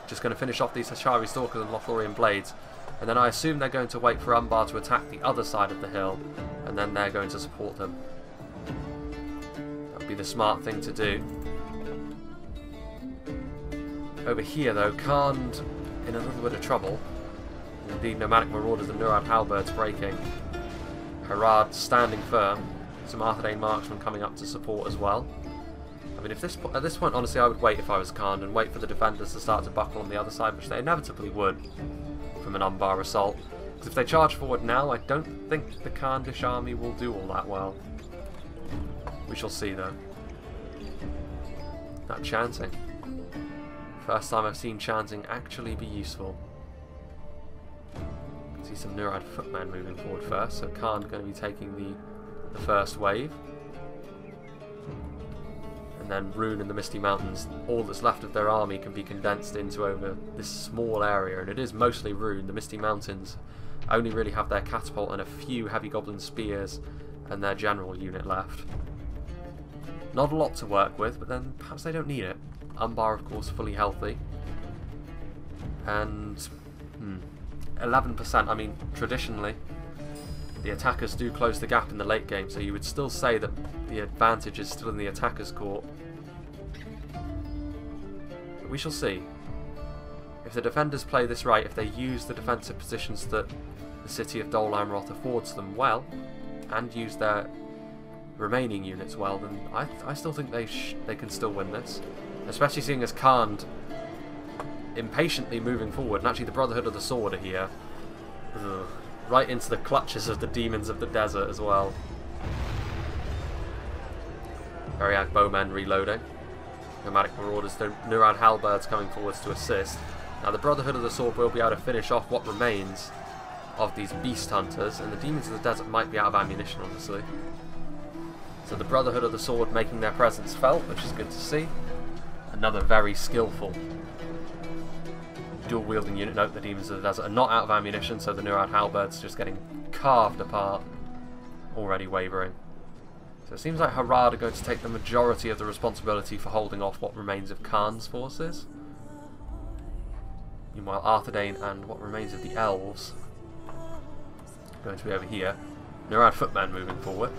just going to finish off these Hashari Stalkers and Lothlorien Blades, and then I assume they're going to wait for Umbar to attack the other side of the hill, and then they're going to support them. That would be the smart thing to do. Over here though, Khand in a little bit of trouble. Indeed, Nomadic Marauders and Nurad Halberds breaking. Harad standing firm. Some Arthedain Marksmen coming up to support as well. I mean, at this point, honestly, I would wait if I was Khand and wait for the defenders to start to buckle on the other side, which they inevitably would from an Umbar assault. Because if they charge forward now, I don't think the Khandish army will do all that well. We shall see though. That chanting. First time I've seen chanting actually be useful. See some Nurad footmen moving forward first, so Khand going to be taking the first wave. And then Rune and the Misty Mountains, all that's left of their army can be condensed into over this small area, and it is mostly Rune. The Misty Mountains only really have their Catapult and a few Heavy Goblin Spears and their general unit left. Not a lot to work with, but then perhaps they don't need it. Umbar, of course, fully healthy. And 11%, I mean, traditionally, the attackers do close the gap in the late game, so you would still say that the advantage is still in the attacker's court. But we shall see. If the defenders play this right, if they use the defensive positions that the city of DOL Amroth affords them well, and use their remaining units well, then I still think they can still win this. Especially seeing as Khand impatiently moving forward, and actually the Brotherhood of the Sword are here. Ugh. Right into the clutches of the Demons of the Desert as well. Variag Bowmen reloading. Nomadic Marauders, the Nurad Halberds coming forwards to assist. Now the Brotherhood of the Sword will be able to finish off what remains of these Beast Hunters, and the Demons of the Desert might be out of ammunition, honestly. So the Brotherhood of the Sword making their presence felt, which is good to see. Another very skillful dual-wielding unit. Note the Demons of the Desert are not out of ammunition, so the Nurad Halberds just getting carved apart, already wavering. So it seems like Harad are going to take the majority of the responsibility for holding off what remains of Khan's forces. Meanwhile, Arthedain and what remains of the elves are going to be over here. Nurad footmen moving forward.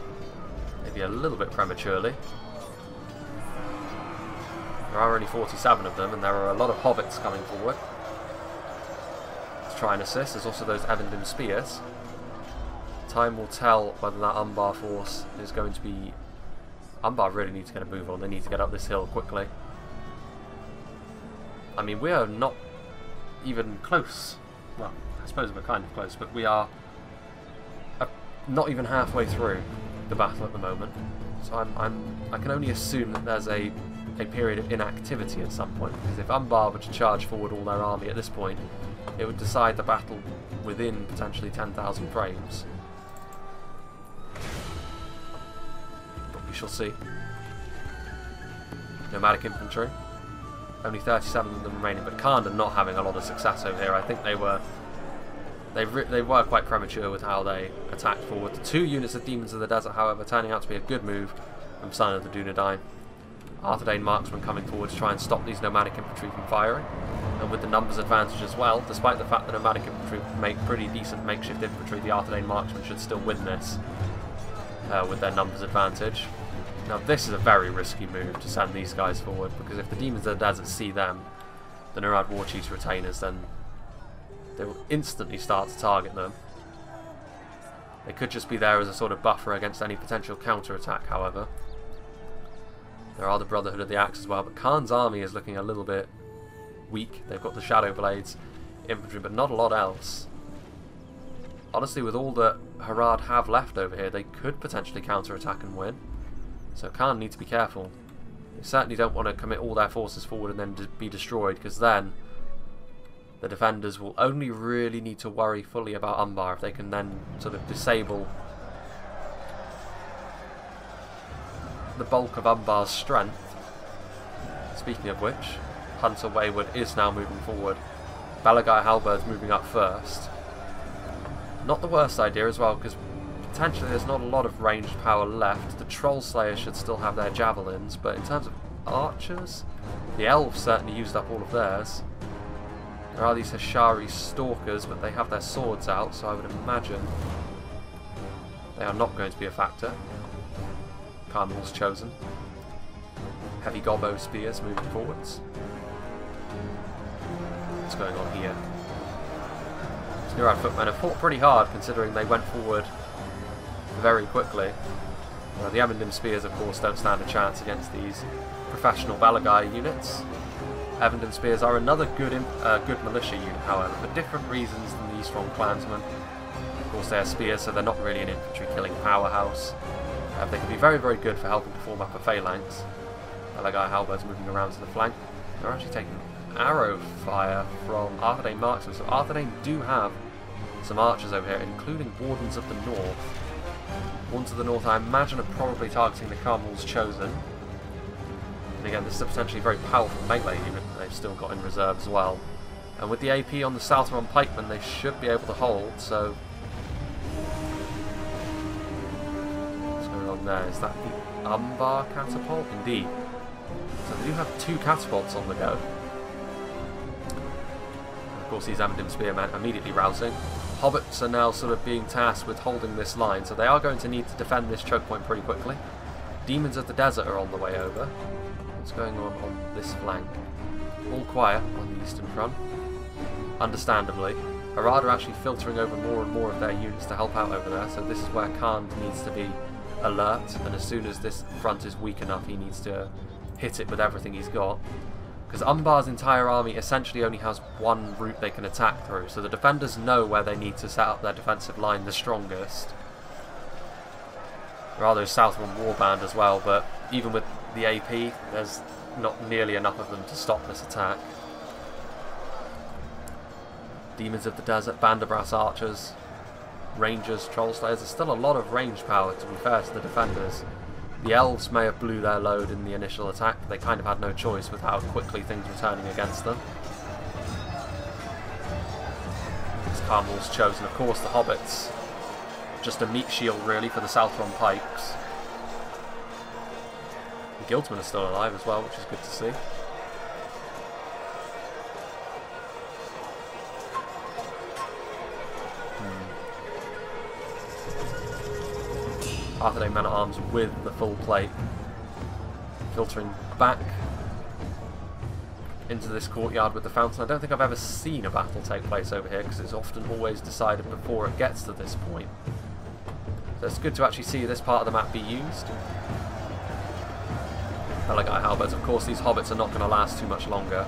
Maybe a little bit prematurely. There are only 47 of them, and there are a lot of hobbits coming forward to try and assist. There's also those Aventine Spears. Time will tell whether that Umbar force is going to be... Umbar really need to get a move on. They need to get up this hill quickly. I mean, we are not even close. Well, I suppose we're kind of close, but we are not even halfway through the battle at the moment. So I can only assume that there's a period of inactivity at some point, because if Umbar were to charge forward all their army at this point, it would decide the battle within potentially 10,000 frames. But we shall see. Nomadic infantry. Only 37 of them remaining, but Khan are not having a lot of success over here. I think they were quite premature with how they attacked forward. The 2 units of Demons of the Desert, however, turning out to be a good move from Son of the Dunedain. Arthedain marksmen coming forward to try and stop these nomadic infantry from firing, and with the numbers advantage as well, despite the fact that nomadic infantry make pretty decent makeshift infantry, the Arthedain marksmen should still win this with their numbers advantage. Now this is a very risky move to send these guys forward, because if the Demons of the Desert see them, the Nurad War Chief's retainers, then they will instantly start to target them. They could just be there as a sort of buffer against any potential counter-attack, however. There are the Brotherhood of the Axe as well, but Khan's army is looking a little bit weak. They've got the Shadow Blades infantry, but not a lot else. Honestly, with all that Harad have left over here, they could potentially counter-attack and win. So Khan need to be careful. They certainly don't want to commit all their forces forward and then be destroyed, because then the defenders will only really need to worry fully about Umbar if they can then sort of disable the bulk of Umbar's strength. Speaking of which, Hunter Wayward is now moving forward. Balagai Halberd's moving up first. Not the worst idea as well, because potentially there's not a lot of ranged power left. The Troll Slayers should still have their javelins, but in terms of archers, the elves certainly used up all of theirs. There are these Hashari Stalkers, but they have their swords out, so I would imagine they are not going to be a factor. Carmel's chosen. Heavy Gobbo Spears moving forwards. What's going on here? These Nurad footmen have fought pretty hard, considering they went forward very quickly. The Aventine Spears, of course, don't stand a chance against these professional Balagai units. Aventine Spears are another good militia unit, however, for different reasons than these strong clansmen. Of course, they are spears, so they're not really an infantry-killing powerhouse. They can be very, very good for helping to form up a phalanx. Balagai Halberds moving around to the flank. They're actually taking arrow fire from Arthedain marksmen, so Arthedain do have some archers over here, including Wardens of the North. Wardens of the North, I imagine, are probably targeting the Carmel's Chosen. And again, this is a potentially very powerful melee unit that they've still got in reserve as well. And with the AP on the Southron Pikemen, they should be able to hold, so... What's going on there? Is that the Umbar Catapult? Indeed. So they do have 2 catapults on the go. And of course, these Aventine Spearmen immediately rousing. Hobbits are now sort of being tasked with holding this line, so they are going to need to defend this choke point pretty quickly. Demons of the Desert are on the way over. What's going on this flank? All quiet on the eastern front. Understandably. Harad are actually filtering over more and more of their units to help out over there, so this is where Khan needs to be alert, and as soon as this front is weak enough, he needs to hit it with everything he's got. Because Umbar's entire army essentially only has one route they can attack through, so the defenders know where they need to set up their defensive line the strongest. There are those Southron Warband as well, but even with the AP, there's not nearly enough of them to stop this attack. Demons of the Desert, Banderbrass Archers, Rangers, Troll Slayers. There's still a lot of range power, to be fair to the defenders. The Elves may have blew their load in the initial attack, but they kind of had no choice with how quickly things were turning against them. It's Carmel's Chosen, of course, the Hobbits just a meat shield really for the Southron pikes. The Guildsmen are still alive as well, which is good to see. Arthur men-at-arms with the full plate, filtering back into this courtyard with the fountain. I don't think I've ever seen a battle take place over here, because it's often always decided before it gets to this point. So it's good to actually see this part of the map be used. Belgae halberds, of course these hobbits are not going to last too much longer.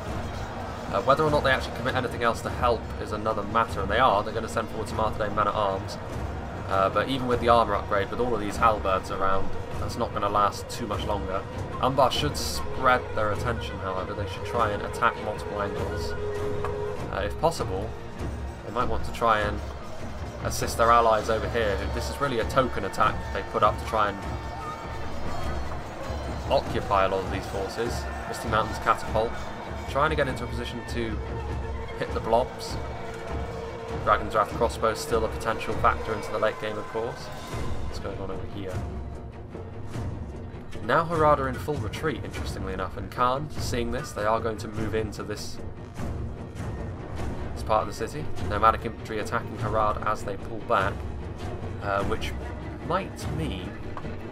Whether or not they actually commit anything else to help is another matter, and they are. They're going to send forward some Arthur men-at-arms. But even with the armour upgrade, with all of these halberds around, that's not going to last too much longer. Umbar should spread their attention, however. They should try and attack multiple angles. If possible, they might want to try and assist their allies over here. This is really a token attack they put up to try and occupy a lot of these forces. Misty Mountain's Catapult, trying to get into a position to hit the blobs. Dragon's Wrath crossbow still a potential factor into the late game, of course. What's going on over here? Now Harad are in full retreat, interestingly enough, and Khan, seeing this, they are going to move into this part of the city. Nomadic infantry attacking Harad as they pull back, which might mean,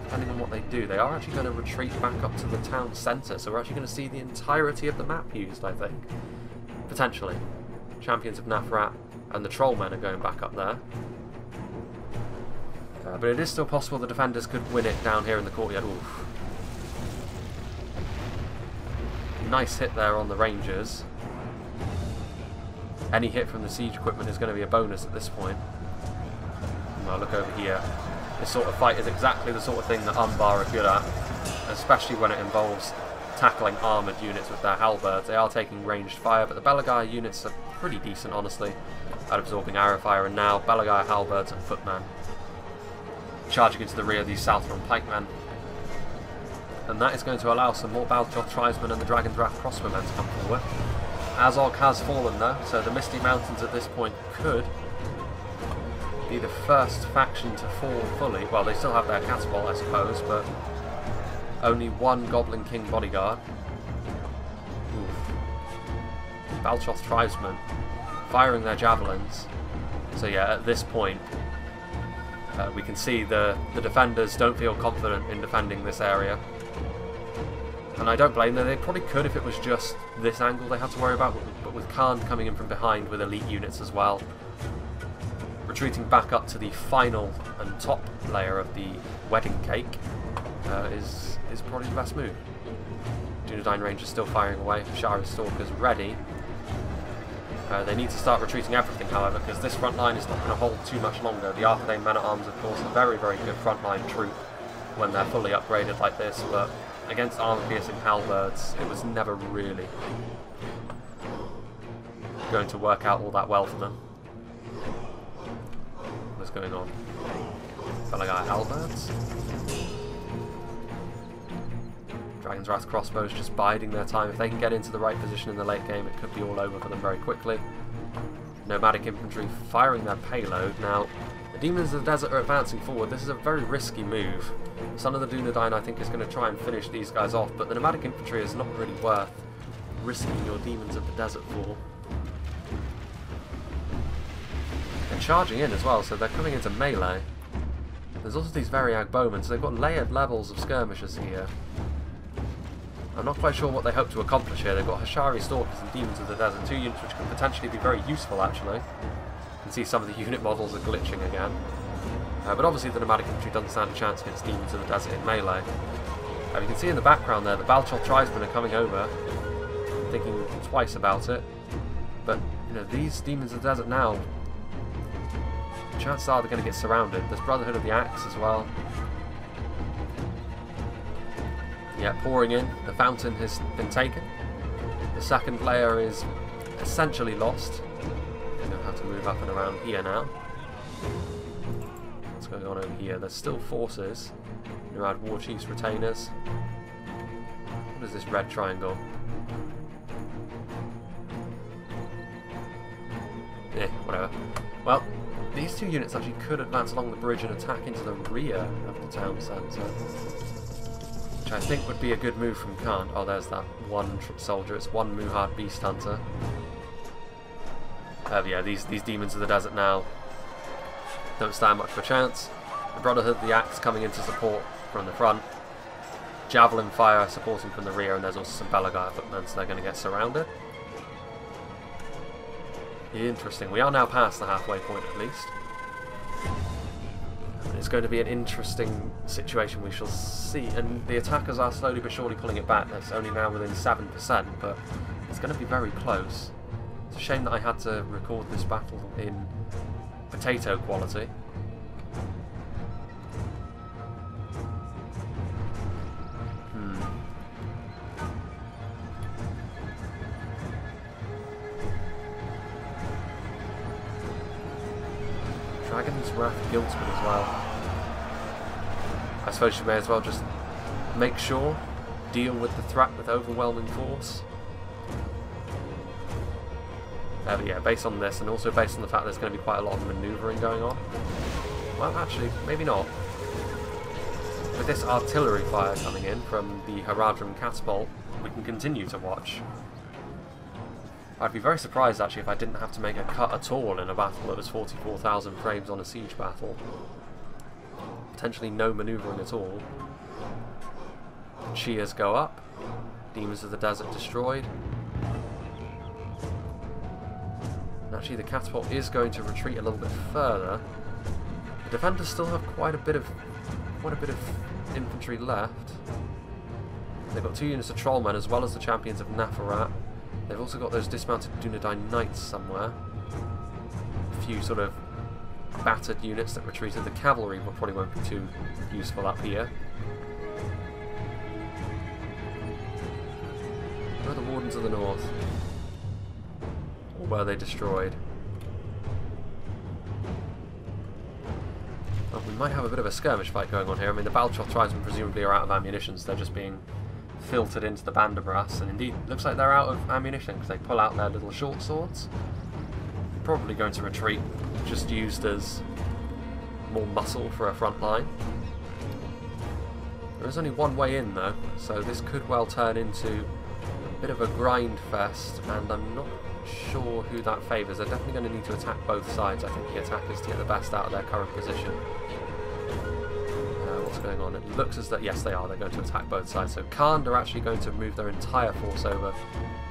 depending on what they do, they are actually going to retreat back up to the town centre, so we're actually going to see the entirety of the map used, I think. Potentially. Champions of Nafrat and the Trollmen are going back up there. But it is still possible the defenders could win it down here in the courtyard. Oof. Nice hit there on the Rangers. Any hit from the siege equipment is going to be a bonus at this point. Well, look over here. This sort of fight is exactly the sort of thing that Umbar are good at, especially when it involves tackling armoured units with their halberds. They are taking ranged fire, but the Belgae units are pretty decent, honestly, at absorbing arrow fire, and now Belgae halberds and footmen charging into the rear of these Southron pikemen. And that is going to allow some more Balchoth tribesmen and the Dragon's Wrath crossbowmen to come forward. Azog has fallen though, so the Misty Mountains at this point could be the first faction to fall fully. Well, they still have their catapult, I suppose, but only one Goblin King bodyguard. Oof. Balchoth tribesmen firing their javelins. So yeah, at this point, we can see the defenders don't feel confident in defending this area. And I don't blame them. They probably could if it was just this angle they had to worry about, but with Khan coming in from behind with elite units as well, retreating back up to the final and top layer of the wedding cake is probably the best move. Dunedain Rangers still firing away. Shari Stalkers ready. They need to start retreating everything, however, because this front line is not going to hold too much longer. The Arthedain men-at-arms, of course, a very, very good frontline troop when they're fully upgraded like this, but against armor-piercing halberds, it was never really going to work out all that well for them. What's going on? Belgae halberds. Dragon's Wrath crossbows just biding their time. If they can get into the right position in the late game, it could be all over for them very quickly. Nomadic infantry firing their payload. Now, the Demons of the Desert are advancing forward. This is a very risky move. Son of the Dunedain, I think, is going to try and finish these guys off, but the Nomadic infantry is not really worth risking your Demons of the Desert for. They're charging in as well, so they're coming into melee. There's also these Variag bowmen, so they've got layered levels of skirmishers here. I'm not quite sure what they hope to accomplish here. They've got Hashari Stalkers and Demons of the Desert, two units which could potentially be very useful, actually. You can see some of the unit models are glitching again. But obviously the Nomadic infantry doesn't stand a chance against Demons of the Desert in melee. You can see in the background there, the Balchoth tribesmen are coming over, thinking twice about it. But, you know, these Demons of the Desert now, chances are they're going to get surrounded. There's Brotherhood of the Axe as well. Yeah, pouring in. The fountain has been taken. The second layer is essentially lost. They know how to move up and around here now. What's going on over here? There's still forces. Nurad War Chief's retainers. What is this red triangle? Whatever. Well, These two units actually could advance along the bridge and attack into the rear of the town centre, which I think would be a good move from Khan. Oh, there's that one soldier. It's one Muhad Beast Hunter. Yeah, these demons of the desert now don't stand much of a chance. The Brotherhood, the Axe coming into support from the front. Javelin fire supporting from the rear, and there's also some Belagai footmen, so they're going to get surrounded. Interesting. We are now past the halfway point at least. It's going to be an interesting situation, we shall see. And the attackers are slowly but surely pulling it back. That's only now within 7%, but it's going to be very close. It's a shame that I had to record this battle in potato quality. Dragon's Wrath Guildsman as well. I suppose you may as well just make sure, deal with the threat with overwhelming force. But yeah, based on this, and also based on the fact there's going to be quite a lot of manoeuvring going on. Well, actually, maybe not. With this artillery fire coming in from the Haradrim Catapult, we can continue to watch. I'd be very surprised actually if I didn't have to make a cut at all in a battle that was 44,000 frames on a siege battle. Potentially no manoeuvring at all. Cheers go up. Demons of the Desert destroyed. And actually the Catapult is going to retreat a little bit further. The defenders still have quite a bit of infantry left. They've got 2 units of Trollmen as well as the Champions of Nafarat. They've also got those dismounted Dunedain Knights somewhere. A few sort of battered units that retreated. The cavalry probably won't be too useful up here. Where are the Wardens of the North? Or were they destroyed? Well, we might have a bit of a skirmish fight going on here. I mean, the Baltroth tribesmen presumably are out of ammunition, so they're just being filtered into the Bandabrass, and indeed looks like they're out of ammunition because they pull out their little short swords. Probably going to retreat, just used as more muscle for a front line. There is only one way in though, so this could well turn into a bit of a grind fest, and I'm not sure who that favours. They're definitely going to need to attack both sides, I think, the attackers to get the best out of their current position. What's going on? It looks as though, yes they are, they're going to attack both sides. So Khand are actually going to move their entire force over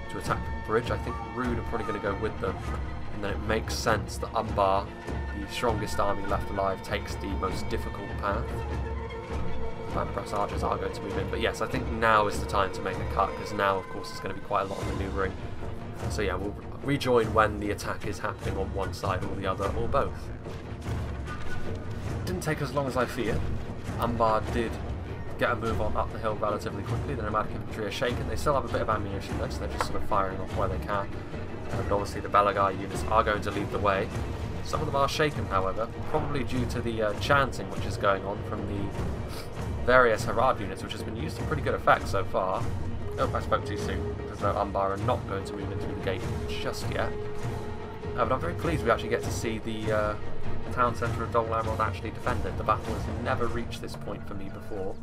to attack the bridge. I think Rude are probably going to go with them, and then it makes sense that Umbar, the strongest army left alive, takes the most difficult path. The Bandabrass archers are going to move in, but yes, I think now is the time to make a cut, because now of course there's going to be quite a lot of manoeuvring. So yeah, we'll rejoin when the attack is happening on one side or the other, or both. Didn't take as long as I feared. Umbar did get a move on up the hill relatively quickly. The nomadic infantry are shaken. They still have a bit of ammunition though, so they're just sort of firing off where they can. But obviously the Belagai units are going to lead the way. Some of them are shaken, however, probably due to the chanting which is going on from the various Harad units, which has been used to pretty good effect so far. Oh, I spoke too soon, because Umbar are not going to move in through the gate just yet. But I'm very pleased we actually get to see the town centre of DOL Amroth actually defended. The battle has never reached this point for me before.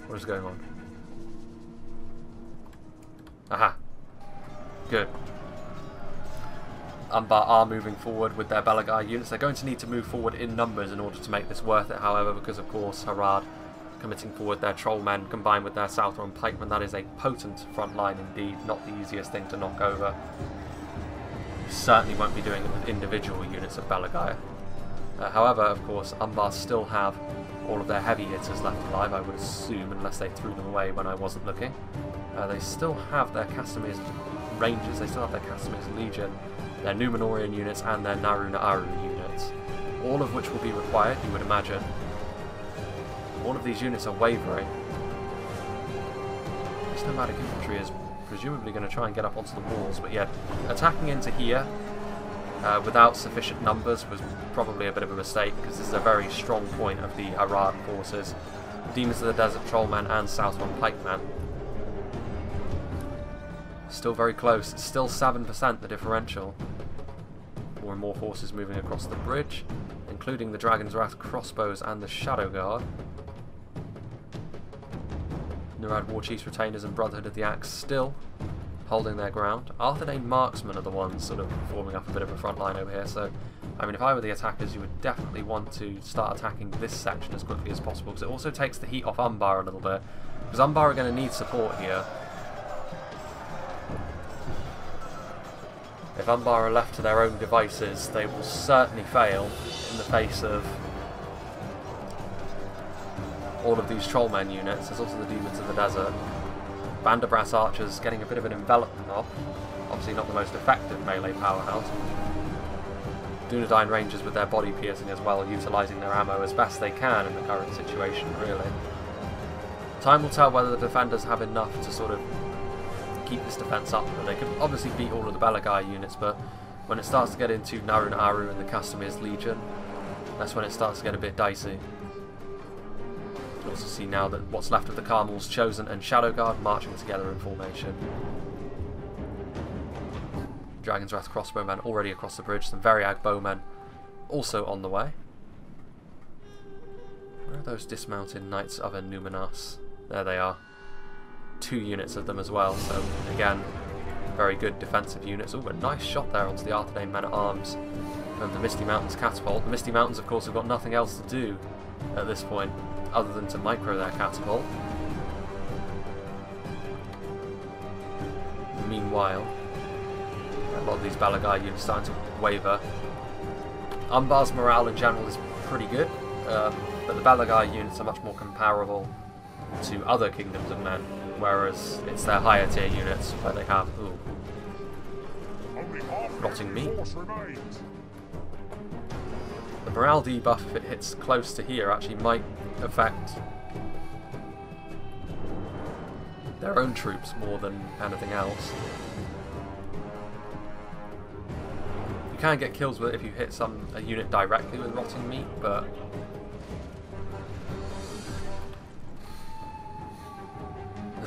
What is going on? Aha. Good. Umbar are moving forward with their Belagai units. They're going to need to move forward in numbers in order to make this worth it, however, because of course Harad committing forward their Trollmen combined with their Southron Pikemen. That is a potent front line indeed, not the easiest thing to knock over. You certainly won't be doing it with individual units of Belagai. However, of course, Umbar still have all of their heavy hitters left alive, I would assume, unless they threw them away when I wasn't looking. They still have their Castamir's Rangers, they still have their Castamir's Legion, their Numenorian units, and their Naru Naaru units. All of which will be required, you would imagine. All of these units are wavering. This nomadic infantry is presumably going to try and get up onto the walls, but yeah, attacking into here without sufficient numbers was probably a bit of a mistake, because this is a very strong point of the Harad forces. Demons of the Desert Trollmen and Southron Pikemen. Still very close, it's still 7% the differential. more and more forces moving across the bridge, including the Dragon's Wrath crossbows and the Shadow Guard. Nurad Warchief's Retainers and Brotherhood of the Axe still holding their ground. Arthedain Marksmen are the ones sort of forming up a bit of a front line over here, so I mean, if I were the attackers, you would definitely want to start attacking this section as quickly as possible, because it also takes the heat off Umbar a little bit, because Umbar are going to need support here. If Umbar are left to their own devices, they will certainly fail in the face of all of these Trollmen units. There's also the Demons of the Desert. Banderbrass Archers getting a bit of an envelopment off. Obviously not the most effective melee powerhouse. Dunedain Rangers with their body piercing as well, utilising their ammo as best they can in the current situation, really. Time will tell whether the defenders have enough to sort of keep this defence up. And they could obviously beat all of the Belagai units, but when it starts to get into Narun Aru and the Customir's Legion, that's when it starts to get a bit dicey. You can also see now that what's left of the Carmel's Chosen and Shadow Guard marching together in formation. Dragon's Wrath crossbowmen already across the bridge, some Veriag bowmen also on the way. Where are those dismounted Knights of Numinas? There they are. 2 units of them as well, so again, very good defensive units. Oh, a nice shot there onto the Arthedain men-at-arms from the Misty Mountains Catapult. The Misty Mountains, of course, have got nothing else to do at this point other than to micro their Catapult. Meanwhile, a lot of these Belagai units starting to waver. Umbar's morale in general is pretty good, but the Belagai units are much more comparable to other Kingdoms of Men, whereas it's their higher tier units where they have, ooh, rotting meat. The morale debuff, if it hits close to here, actually might affect their own troops more than anything else. You can get kills with it if you hit a unit directly with rotting meat, but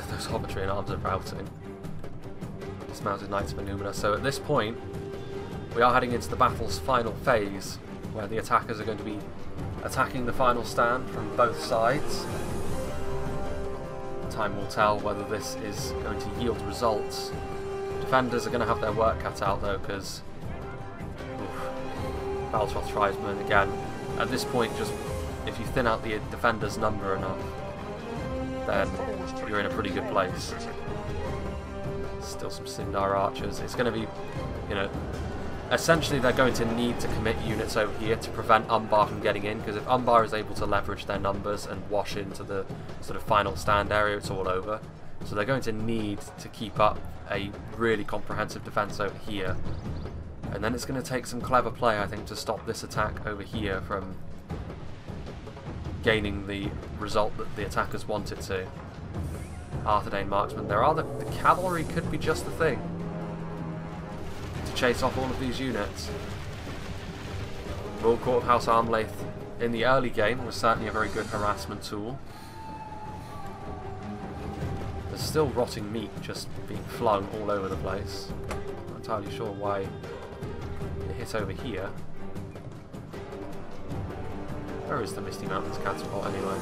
those Hobbitry and arms are routing. Dismounted Knights of Numina. So at this point, we are heading into the battle's final phase, where the attackers are going to be attacking the final stand from both sides. Time will tell whether this is going to yield results. Defenders are going to have their work cut out though, because Baltroth Tribesmen, again, at this point, just if you thin out the defenders' number enough, then you're in a pretty good place. Still some Sindar Archers. It's going to be, you know, essentially they're going to need to commit units over here to prevent Umbar from getting in, because if Umbar is able to leverage their numbers and wash into the sort of final stand area, it's all over. So they're going to need to keep up a really comprehensive defense over here. And then it's going to take some clever play, I think, to stop this attack over here from gaining the result that the attackers want it to. Arthedain Marksmen. There are the cavalry could be just the thing to chase off all of these units. Royal Court of House Armlaith in the early game was certainly a very good harassment tool. There's still rotting meat just being flung all over the place. I'm not entirely sure why it hit over here. Where is the Misty Mountains Catapult anyway?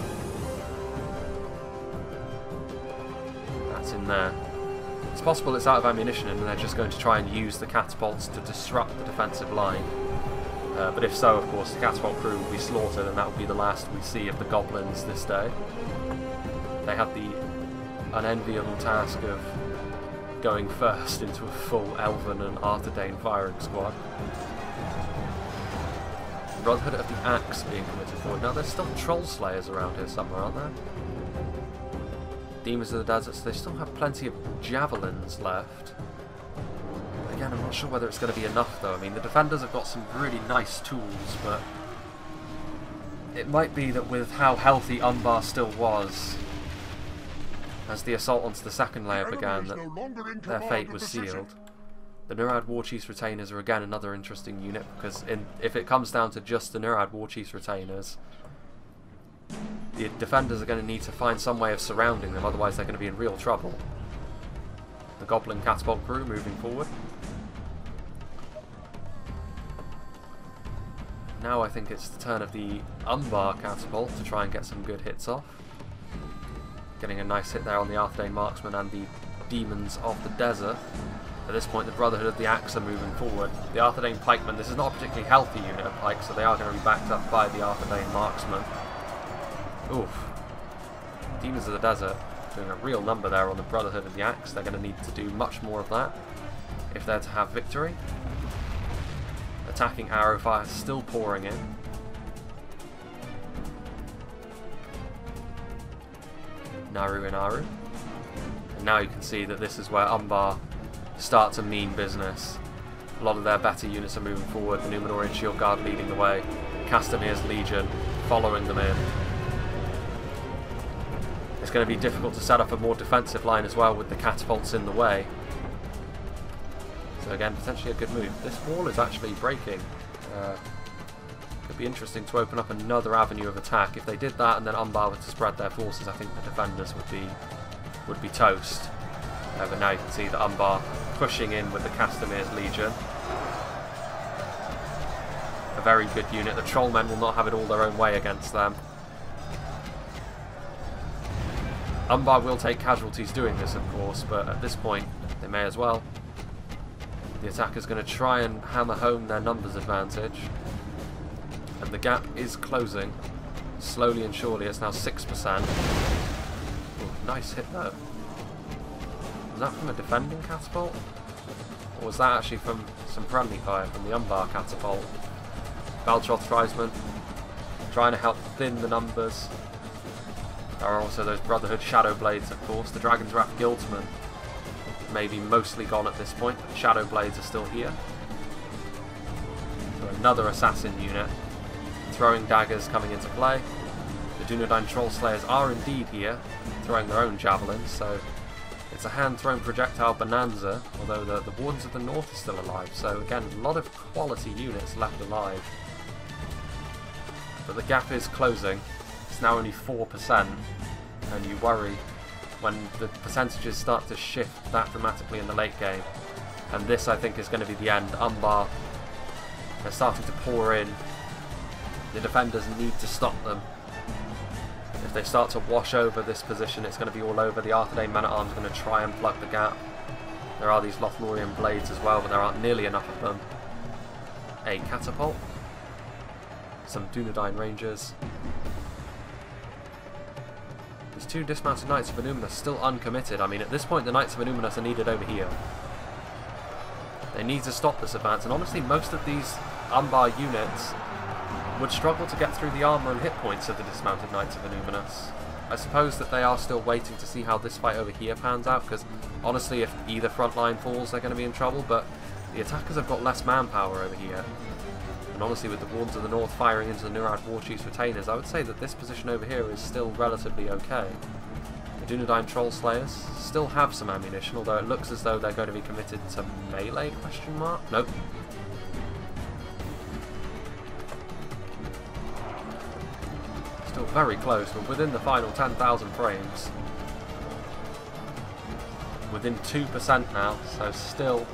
That's in there. It's possible it's out of ammunition and they're just going to try and use the catapults to disrupt the defensive line. But if so, of course, the catapult crew will be slaughtered and that will be the last we see of the goblins this day. They had the unenviable task of going first into a full Elven and Arthedain firing squad. Brotherhood of the Axe being committed forward. Now there's still Troll Slayers around here somewhere, aren't there? Demons of the Desert, so they still have plenty of javelins left. Again, I'm not sure whether it's going to be enough though. I mean, the defenders have got some really nice tools, but it might be that with how healthy Umbar still was, as the assault onto the second layer began, that their fate was sealed. The Nurad Warchief's Retainers are again another interesting unit, because if it comes down to just the Nurad Warchief's Retainers, the defenders are going to need to find some way of surrounding them, otherwise they're going to be in real trouble. The Goblin Catapult crew moving forward. Now I think it's the turn of the Umbar Catapult to try and get some good hits off. Getting a nice hit there on the Arthedain Marksman and the Demons of the Desert. At this point, the Brotherhood of the Axe are moving forward. The Arthedain Pikemen, this is not a particularly healthy unit of pikes, so they are going to be backed up by the Arthedain Marksman. Oof. Demons of the Desert doing a real number there on the Brotherhood of the Axe. They're going to need to do much more of that if they're to have victory. Attacking arrow fire still pouring in. Naru and Aru. And now you can see that this is where Umbar start to mean business. A lot of their better units are moving forward. The Númenórean Shield Guard leading the way. Castamir's Legion following them in. It's going to be difficult to set up a more defensive line as well with the catapults in the way. So again, potentially a good move. This wall is actually breaking. Could be interesting to open up another avenue of attack. If they did that and then Umbar were to spread their forces, I think the defenders would be toast. But now you can see the Umbar pushing in with the Castamir's Legion. A very good unit. The Trollmen will not have it all their own way against them. Umbar will take casualties doing this, of course, but at this point they may as well. The attacker's going to try and hammer home their numbers advantage. And the gap is closing. Slowly and surely, it's now 6%. Ooh, nice hit though. Was that from a defending catapult? Or was that actually from some friendly fire from the Umbar catapult? Baltroth Tribesmen trying to help thin the numbers. There are also those Brotherhood Shadow Blades, of course. The Dragon's Wrath Guildsmen may be mostly gone at this point, but the Shadow Blades are still here. So another assassin unit. Throwing daggers coming into play. The Dunedain Troll Slayers are indeed here, throwing their own javelins, so it's a hand-thrown projectile bonanza, although the Wardens of the North are still alive, so again, a lot of quality units left alive. But the gap is closing. It's now only 4%, and you worry when the percentages start to shift that dramatically in the late game. And this, I think, is going to be the end. Umbar, they're starting to pour in. The defenders need to stop them. If they start to wash over this position, it's going to be all over. The Arthedain Men-at-Arms are going to try and plug the gap. There are these Lothlorien Blades as well, but there aren't nearly enough of them. A Catapult. Some Dunedain Rangers. These two dismounted Knights of Annúminas still uncommitted. I mean, at this point, the Knights of Annúminas are needed over here. They need to stop this advance, and honestly, most of these Umbar units would struggle to get through the armour and hit points of the dismounted Knights of Annúminas. I suppose that they are still waiting to see how this fight over here pans out, because honestly, if either front line falls, they're going to be in trouble, but the attackers have got less manpower over here. And honestly, with the Wardens of the North firing into the Nurad Warchief's retainers, I would say that this position over here is still relatively okay. The Dunedain Troll Slayers still have some ammunition, although it looks as though they're going to be committed to melee, question mark? Nope. Still very close, but within the final 10,000 frames. Within 2% now, so still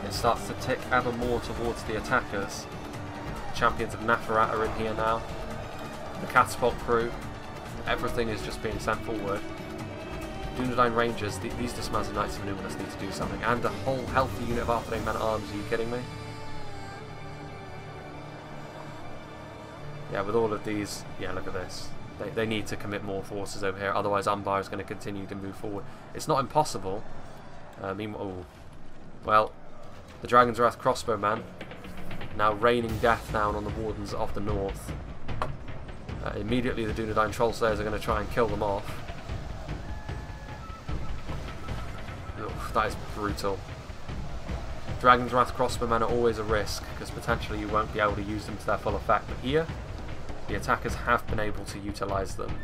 it starts to tick ever more towards the attackers. Champions of Nafarat are in here now. The Catapult crew. Everything is just being sent forward. Dunedain Rangers, these dismounted Knights of Annúminas need to do something. And a whole healthy unit of Arthedain Men-at-Arms, are you kidding me? Yeah, with all of these, yeah, look at this. They need to commit more forces over here, otherwise Umbar is going to continue to move forward. It's not impossible. Meanwhile, well, the Dragon's Wrath Crossbowman now raining death down on the Wardens of the North. Immediately the Dunedain Troll Slayers are going to try and kill them off. Oof, that is brutal. Dragon's Wrath Crossbowmen are always a risk, because potentially you won't be able to use them to their full effect, but here, the attackers have been able to utilise them.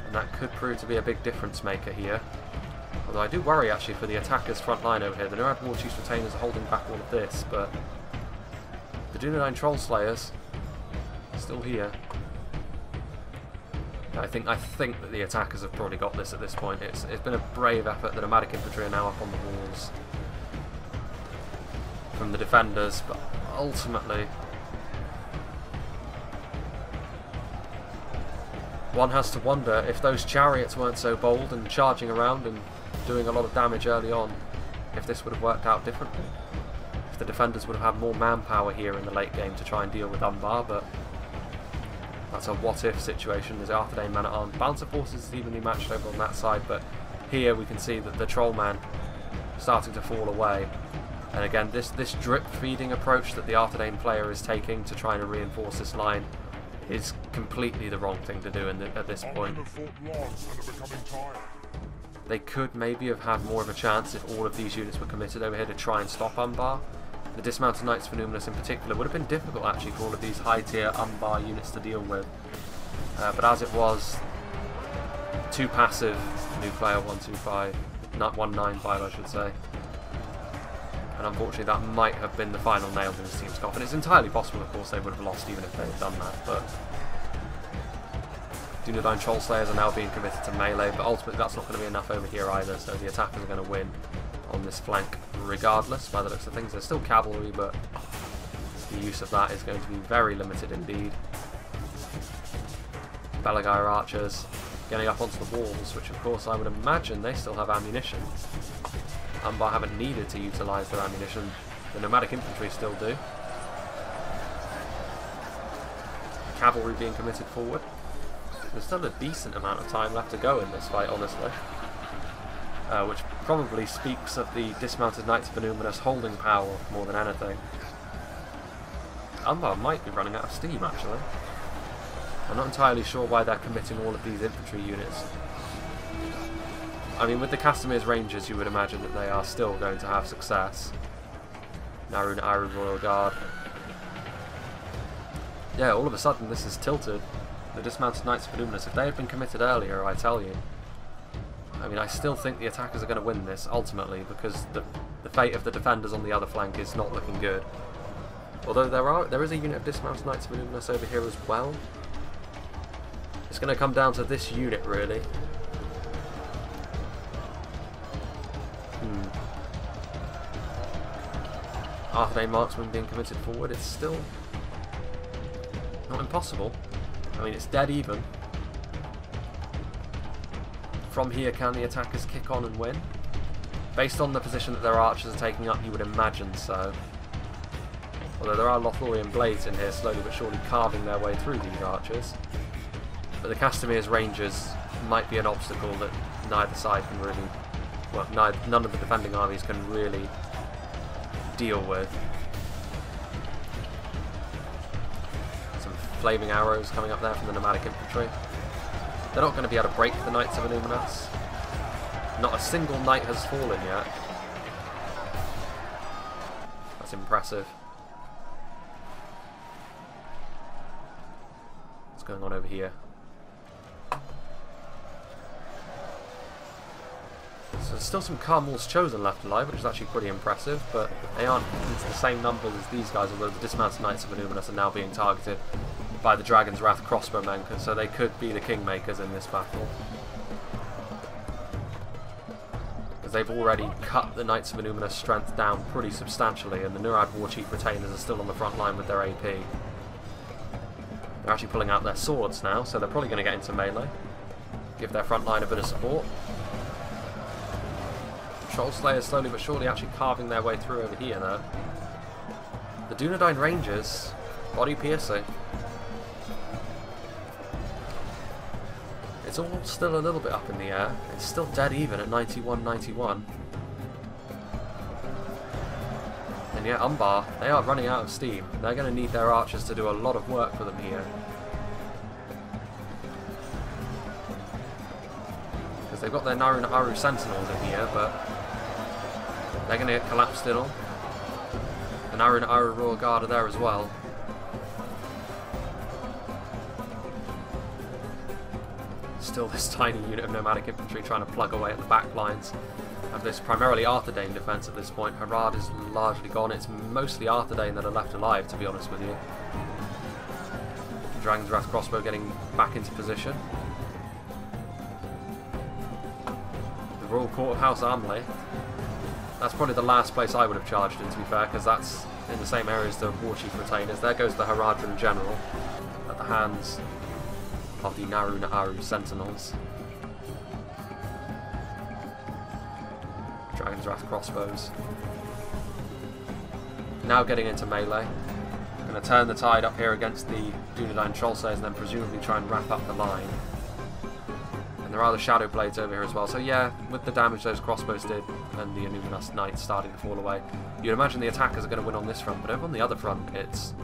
And that could prove to be a big difference maker here. Although I do worry actually for the attackers' front line over here. The Nurad Warchief's retainers are holding back all of this, but the Dunedain Troll Slayers still here. I think that the attackers have probably got this at this point. It's been a brave effort. The nomadic infantry are now up on the walls from the defenders, but ultimately one has to wonder if those chariots weren't so bold and charging around and doing a lot of damage early on, if this would have worked out differently. If the defenders would have had more manpower here in the late game to try and deal with Umbar, but that's a what-if situation. There's Arthedain man-at-arms. Balance of forces is evenly matched over on that side, but here we can see that the Trollman starting to fall away. And again, this drip-feeding approach that the Arthedain player is taking to try and reinforce this line is completely the wrong thing to do at this point. They could maybe have had more of a chance if all of these units were committed over here to try and stop Umbar. The Dismounted Knights of Numinous in particular would have been difficult actually for all of these high-tier Umbar units to deal with. But as it was, too passive, new player 125, not 195 I should say. And unfortunately that might have been the final nail in this team's coffin. It's entirely possible of course they would have lost even if they had done that, but Dunedain Trollslayers are now being committed to melee, but ultimately that's not going to be enough over here either, so the attackers are going to win on this flank regardless by the looks of things. There's still cavalry, but the use of that is going to be very limited indeed. Belagair archers getting up onto the walls, which of course I would imagine they still have ammunition. Umbar haven't needed to utilise their ammunition, the nomadic infantry still do. Cavalry being committed forward. There's still a decent amount of time left to go in this fight, honestly. Which probably speaks of the Dismounted Knights of Numinous holding power more than anything. Umbar might be running out of steam, actually. I'm not entirely sure why they're committing all of these infantry units. I mean, with the Castamir's Rangers, you would imagine that they are still going to have success. Narun Aru Royal Guard. Yeah, all of a sudden this is tilted. The Dismounted Knights of Numinous, if they had been committed earlier, I tell you. I mean, I still think the attackers are going to win this, ultimately, because the fate of the defenders on the other flank is not looking good. Although there is a unit of Dismounted Knights of Numinous over here as well. It's going to come down to this unit, really. Arthedain Marksman being committed forward, it's still not impossible. I mean, it's dead even. From here, can the attackers kick on and win? Based on the position that their archers are taking up, you would imagine so. Although there are Lothlorien blades in here, slowly but surely carving their way through these archers. But the Castamir's Rangers might be an obstacle that neither side can really... well, none of the defending armies can really deal with. Some flaming arrows coming up there from the nomadic infantry. They're not going to be able to break the Knights of Numinous. Not a single knight has fallen yet. That's impressive. What's going on over here? So there's still some Carmel's Chosen left alive, which is actually pretty impressive, but they aren't into the same numbers as these guys, although the Dismounted Knights of Numinous are now being targeted by the Dragon's Wrath crossbowmen, so they could be the Kingmakers in this battle. Because they've already cut the Knights of Numinous strength down pretty substantially, and the Nurad Warchief Retainers are still on the front line with their AP. They're actually pulling out their swords now, so they're probably going to get into melee. Give their front line a bit of support. Trollslayers slowly but surely actually carving their way through over here though. The Dunedain Rangers, body piercing. It's all still a little bit up in the air. It's still dead even at 91-91. And yet Umbar, they are running out of steam. They're going to need their archers to do a lot of work for them here. Because they've got their Narun Aru Sentinels in here, but they're going to get collapsed in on. The Narun Aru Royal Guard are there as well. Still this tiny unit of nomadic infantry trying to plug away at the back lines of this primarily Arthedain defence at this point. Harad is largely gone. It's mostly Arthedain that are left alive, to be honest with you. Dragon's Wrath crossbow getting back into position. The Royal Court of House Armley. That's probably the last place I would have charged in, to be fair, because that's in the same area as the Warchief Retainers. There goes the Haradrim General at the hands of the Naru Sentinels. Dragon's Wrath crossbows. Now getting into melee. Going to turn the tide up here against the Dunedain Trollsayers and then presumably try and wrap up the line. And there are the Shadow Blades over here as well. So yeah, with the damage those crossbows did and the Illuminous Knights starting to fall away, you'd imagine the attackers are going to win on this front. But over on the other front, it's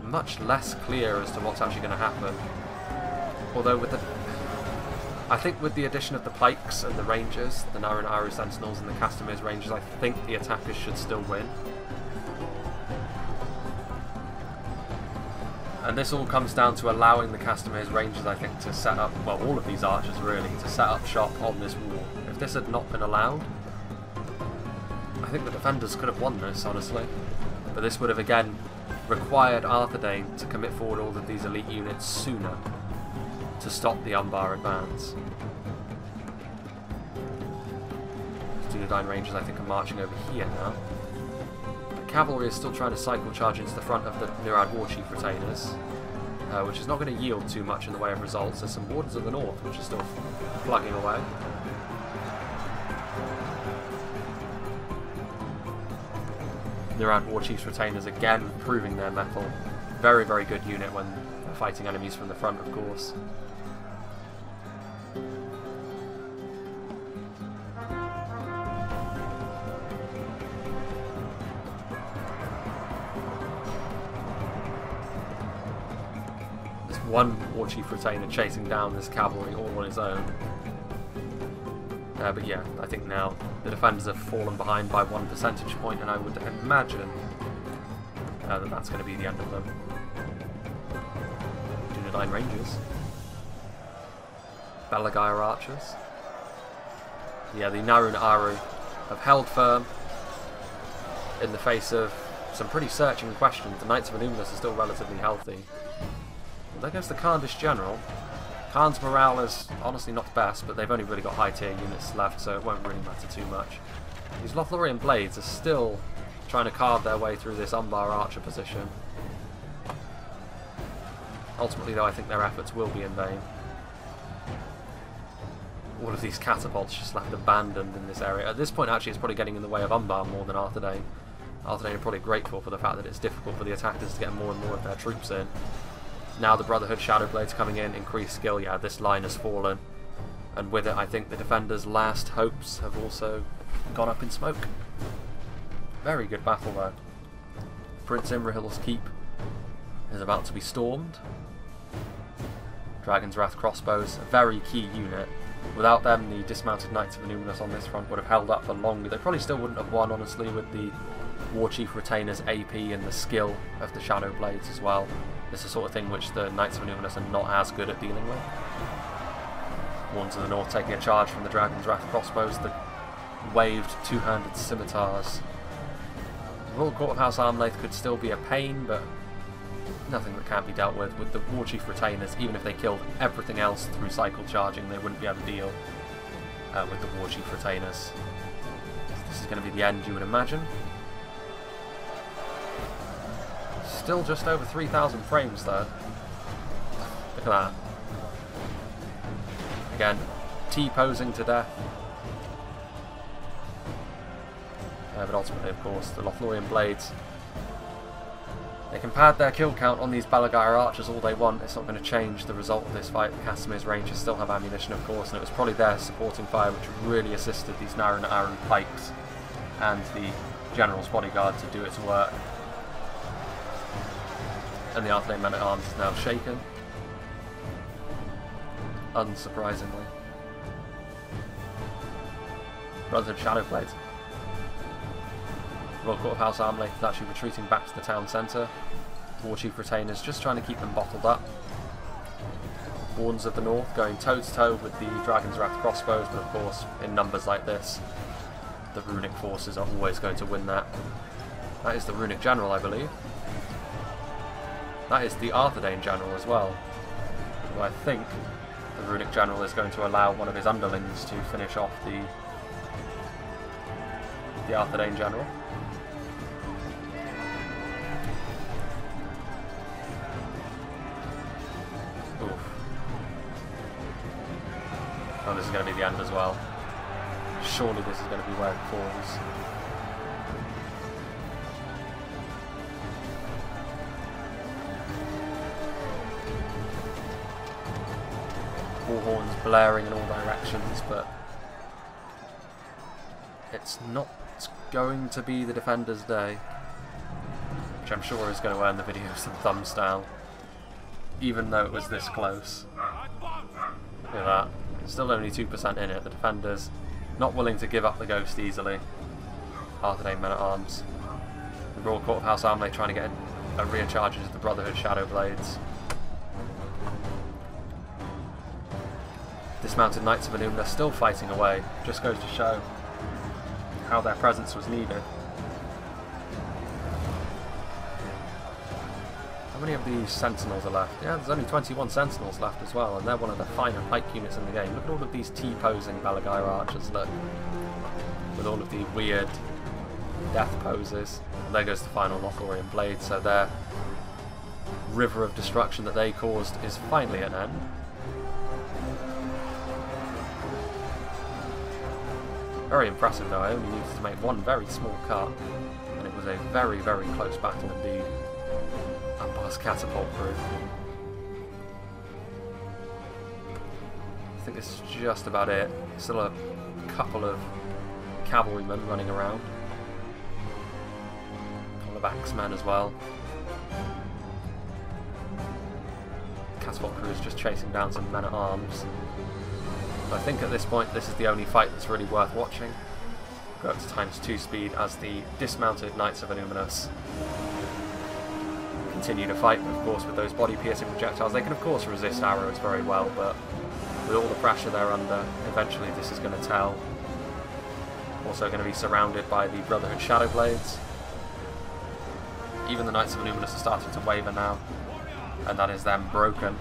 much less clear as to what's actually going to happen. Although with the... I think with the addition of the Pikes and the Rangers, the Naru Sentinels and the Castamir's Rangers, I think the attackers should still win. And this all comes down to allowing the Castamir's Rangers, I think, to set up, well, all of these archers really, to set up shop on this wall. If this had not been allowed, I think the defenders could have won this, honestly. But this would have, again, required Arthedain to commit forward all of these elite units sooner to stop the Umbar advance. Dunedain Rangers, I think, are marching over here now. The cavalry is still trying to cycle charge into the front of the Nurad War Chief Retainers, which is not going to yield too much in the way of results. There's some Wardens of the North which are still plugging away. Nurad War Chief's Retainers again proving their mettle. Very, very good unit when they're fighting enemies from the front, of course. One War Chief Retainer chasing down this cavalry all on his own. But yeah, I think now the defenders have fallen behind by 1 percentage point, and I would imagine that that's going to be the end of them. Dunedain Rangers. Belagair Archers. Yeah, the Narun Aru have held firm in the face of some pretty searching questions. The Knights of Illuminus are still relatively healthy. There goes the Khandish General. Khan's morale is honestly not the best, but they've only really got high tier units left, so it won't really matter too much. These Lothlorien Blades are still trying to carve their way through this Umbar Archer position. Ultimately, though, I think their efforts will be in vain. All of these catapults just left abandoned in this area. At this point, actually, it's probably getting in the way of Umbar more than Arthedain. Arthedain are probably grateful for the fact that it's difficult for the attackers to get more and more of their troops in. Now the Brotherhood Shadowblades coming in, increased skill. Yeah, this line has fallen. And with it, I think the defenders' last hopes have also gone up in smoke. Very good battle though. Prince Imrahil's keep is about to be stormed. Dragon's Wrath crossbows, a very key unit. Without them, the dismounted Knights of Illuminus on this front would have held up for longer. They probably still wouldn't have won, honestly, with the War Chief Retainer's AP and the skill of the Shadowblades as well. This is the sort of thing which the Knights of Illuminus are not as good at dealing with. Wardens of the North taking a charge from the Dragon's Wrath crossbows, the waved two-handed scimitars. The Royal Court of House Armlaith could still be a pain, but nothing that can't be dealt with. With the War Chief Retainers, even if they killed everything else through cycle charging, they wouldn't be able to deal with the War Chief Retainers. This is going to be the end, you would imagine. Still just over 3,000 frames though. Look at that. Again, T-posing to death. But ultimately, of course, the Lothlorien Blades, they can pad their kill count on these Belagair Archers all they want. It's not going to change the result of this fight. The Castamir's Rangers still have ammunition, of course, and it was probably their supporting fire which really assisted these Narun Aru Pikes and the General's Bodyguard to do its work. And the Arthedain Man-at-Arms is now shaken. Unsurprisingly. Brotherhood Shadowblades. Royal Court of House Armlaith is actually retreating back to the town centre. War Chief Retainers just trying to keep them bottled up. Wardens of the North going toe-to-toe with the Dragon's Wrath crossbows, but of course, in numbers like this, the Runic forces are always going to win that. That is the Runic General, I believe. That is the Arthedain General as well. Well, I think the Runic General is going to allow one of his underlings to finish off the Arthedain General. Oof. this is going to be the end as well. Surely this is going to be where it falls. Horns blaring in all directions, but it's not going to be the defender's day, which I'm sure is going to earn the video some thumbs down, even though it was this close. Look at that. Still only 2% in it. The defenders not willing to give up the ghost easily. Arthedain men-at-arms. The Royal Court of House Armley trying to get a rear charge into the Brotherhood Shadow Blades. Dismounted Knights of Illumina still fighting away. Just goes to show how their presence was needed. How many of these Sentinels are left? Yeah, there's only 21 Sentinels left as well, and they're one of the finer pike units in the game. Look at all of these T-posing Balagair archers, look. With all of the weird death poses. And there goes the final Lothlorien Blade, so their river of destruction that they caused is finally at an end. Very impressive though. I only needed to make one very small cut, and it was a very, very close battle indeed. Ambar's Catapult crew. I think this is just about it. Still a couple of cavalrymen running around. A couple of axemen as well. Catapult crew is just chasing down some men-at-arms. I think at this point this is the only fight that's really worth watching. Go up to ×2 speed as the dismounted Knights of Illuminus continue to fight, of course, with those body-piercing projectiles. They can of course resist arrows very well, but with all the pressure they're under, eventually this is going to tell. Also going to be surrounded by the Brotherhood Shadow Blades. Even the Knights of Illuminus are starting to waver now, and that is them broken.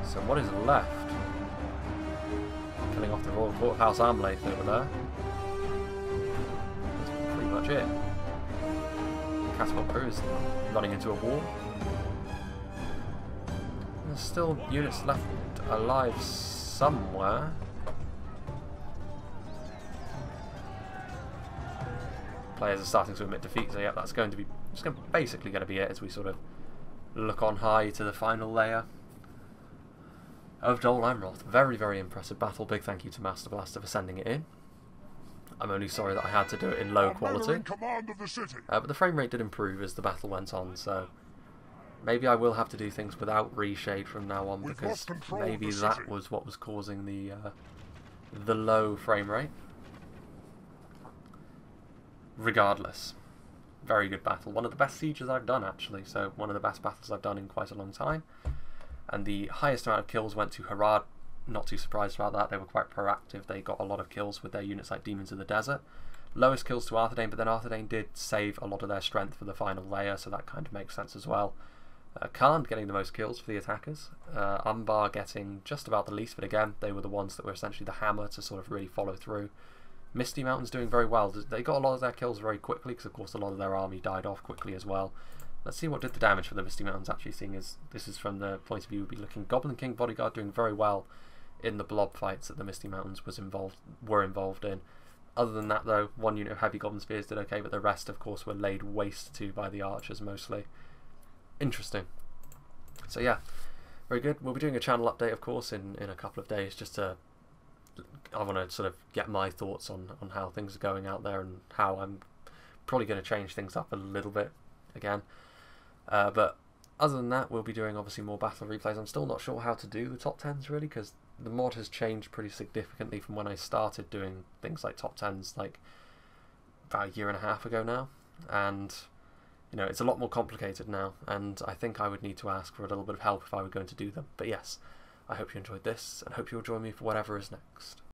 So what is left? Killing off the Royal Court of House Armley over there. That's pretty much it. Catapult crew is running into a wall. There's still units left alive somewhere. Players are starting to admit defeat, so yeah, that's going to be basically going to be it as we sort of look on high to the final layer of DOL Amroth. Very, very impressive battle. Big thank you to Master Blaster for sending it in. I'm only sorry that I had to do it in low quality. But the frame rate did improve as the battle went on, so maybe I will have to do things without reshade from now on, because maybe that was what was causing the low frame rate. Regardless, very good battle. One of the best sieges I've done, actually, so one of the best battles I've done in quite a long time. And the highest amount of kills went to Harad. Not too surprised about that. They were quite proactive. They got a lot of kills with their units like Demons of the Desert. Lowest kills to Arthedain, but then Arthedain did save a lot of their strength for the final layer, so that kind of makes sense as well. Khan getting the most kills for the attackers. Umbar getting just about the least, but again, they were the ones that were essentially the hammer to sort of really follow through. Misty Mountain's doing very well. They got a lot of their kills very quickly, because of course a lot of their army died off quickly as well. Let's see what did the damage for the Misty Mountains, actually, seeing as this is from the point of view we'll be looking. Goblin King Bodyguard doing very well in the blob fights that the Misty Mountains were involved in. Other than that though, one unit of heavy Goblin Spears did okay, but the rest of course were laid waste to by the archers mostly. Interesting. So yeah, very good. We'll be doing a channel update of course in a couple of days, just to I want to sort of get my thoughts on how things are going out there and how I'm probably going to change things up a little bit again. But other than that, we'll be doing obviously more battle replays. I'm still not sure how to do the top 10s really, because the mod has changed pretty significantly from when I started doing things like top 10s like about a year and a half ago now, and you know, it's a lot more complicated now, and I think I would need to ask for a little bit of help if I were going to do them. But yes, I hope you enjoyed this, and hope you'll join me for whatever is next.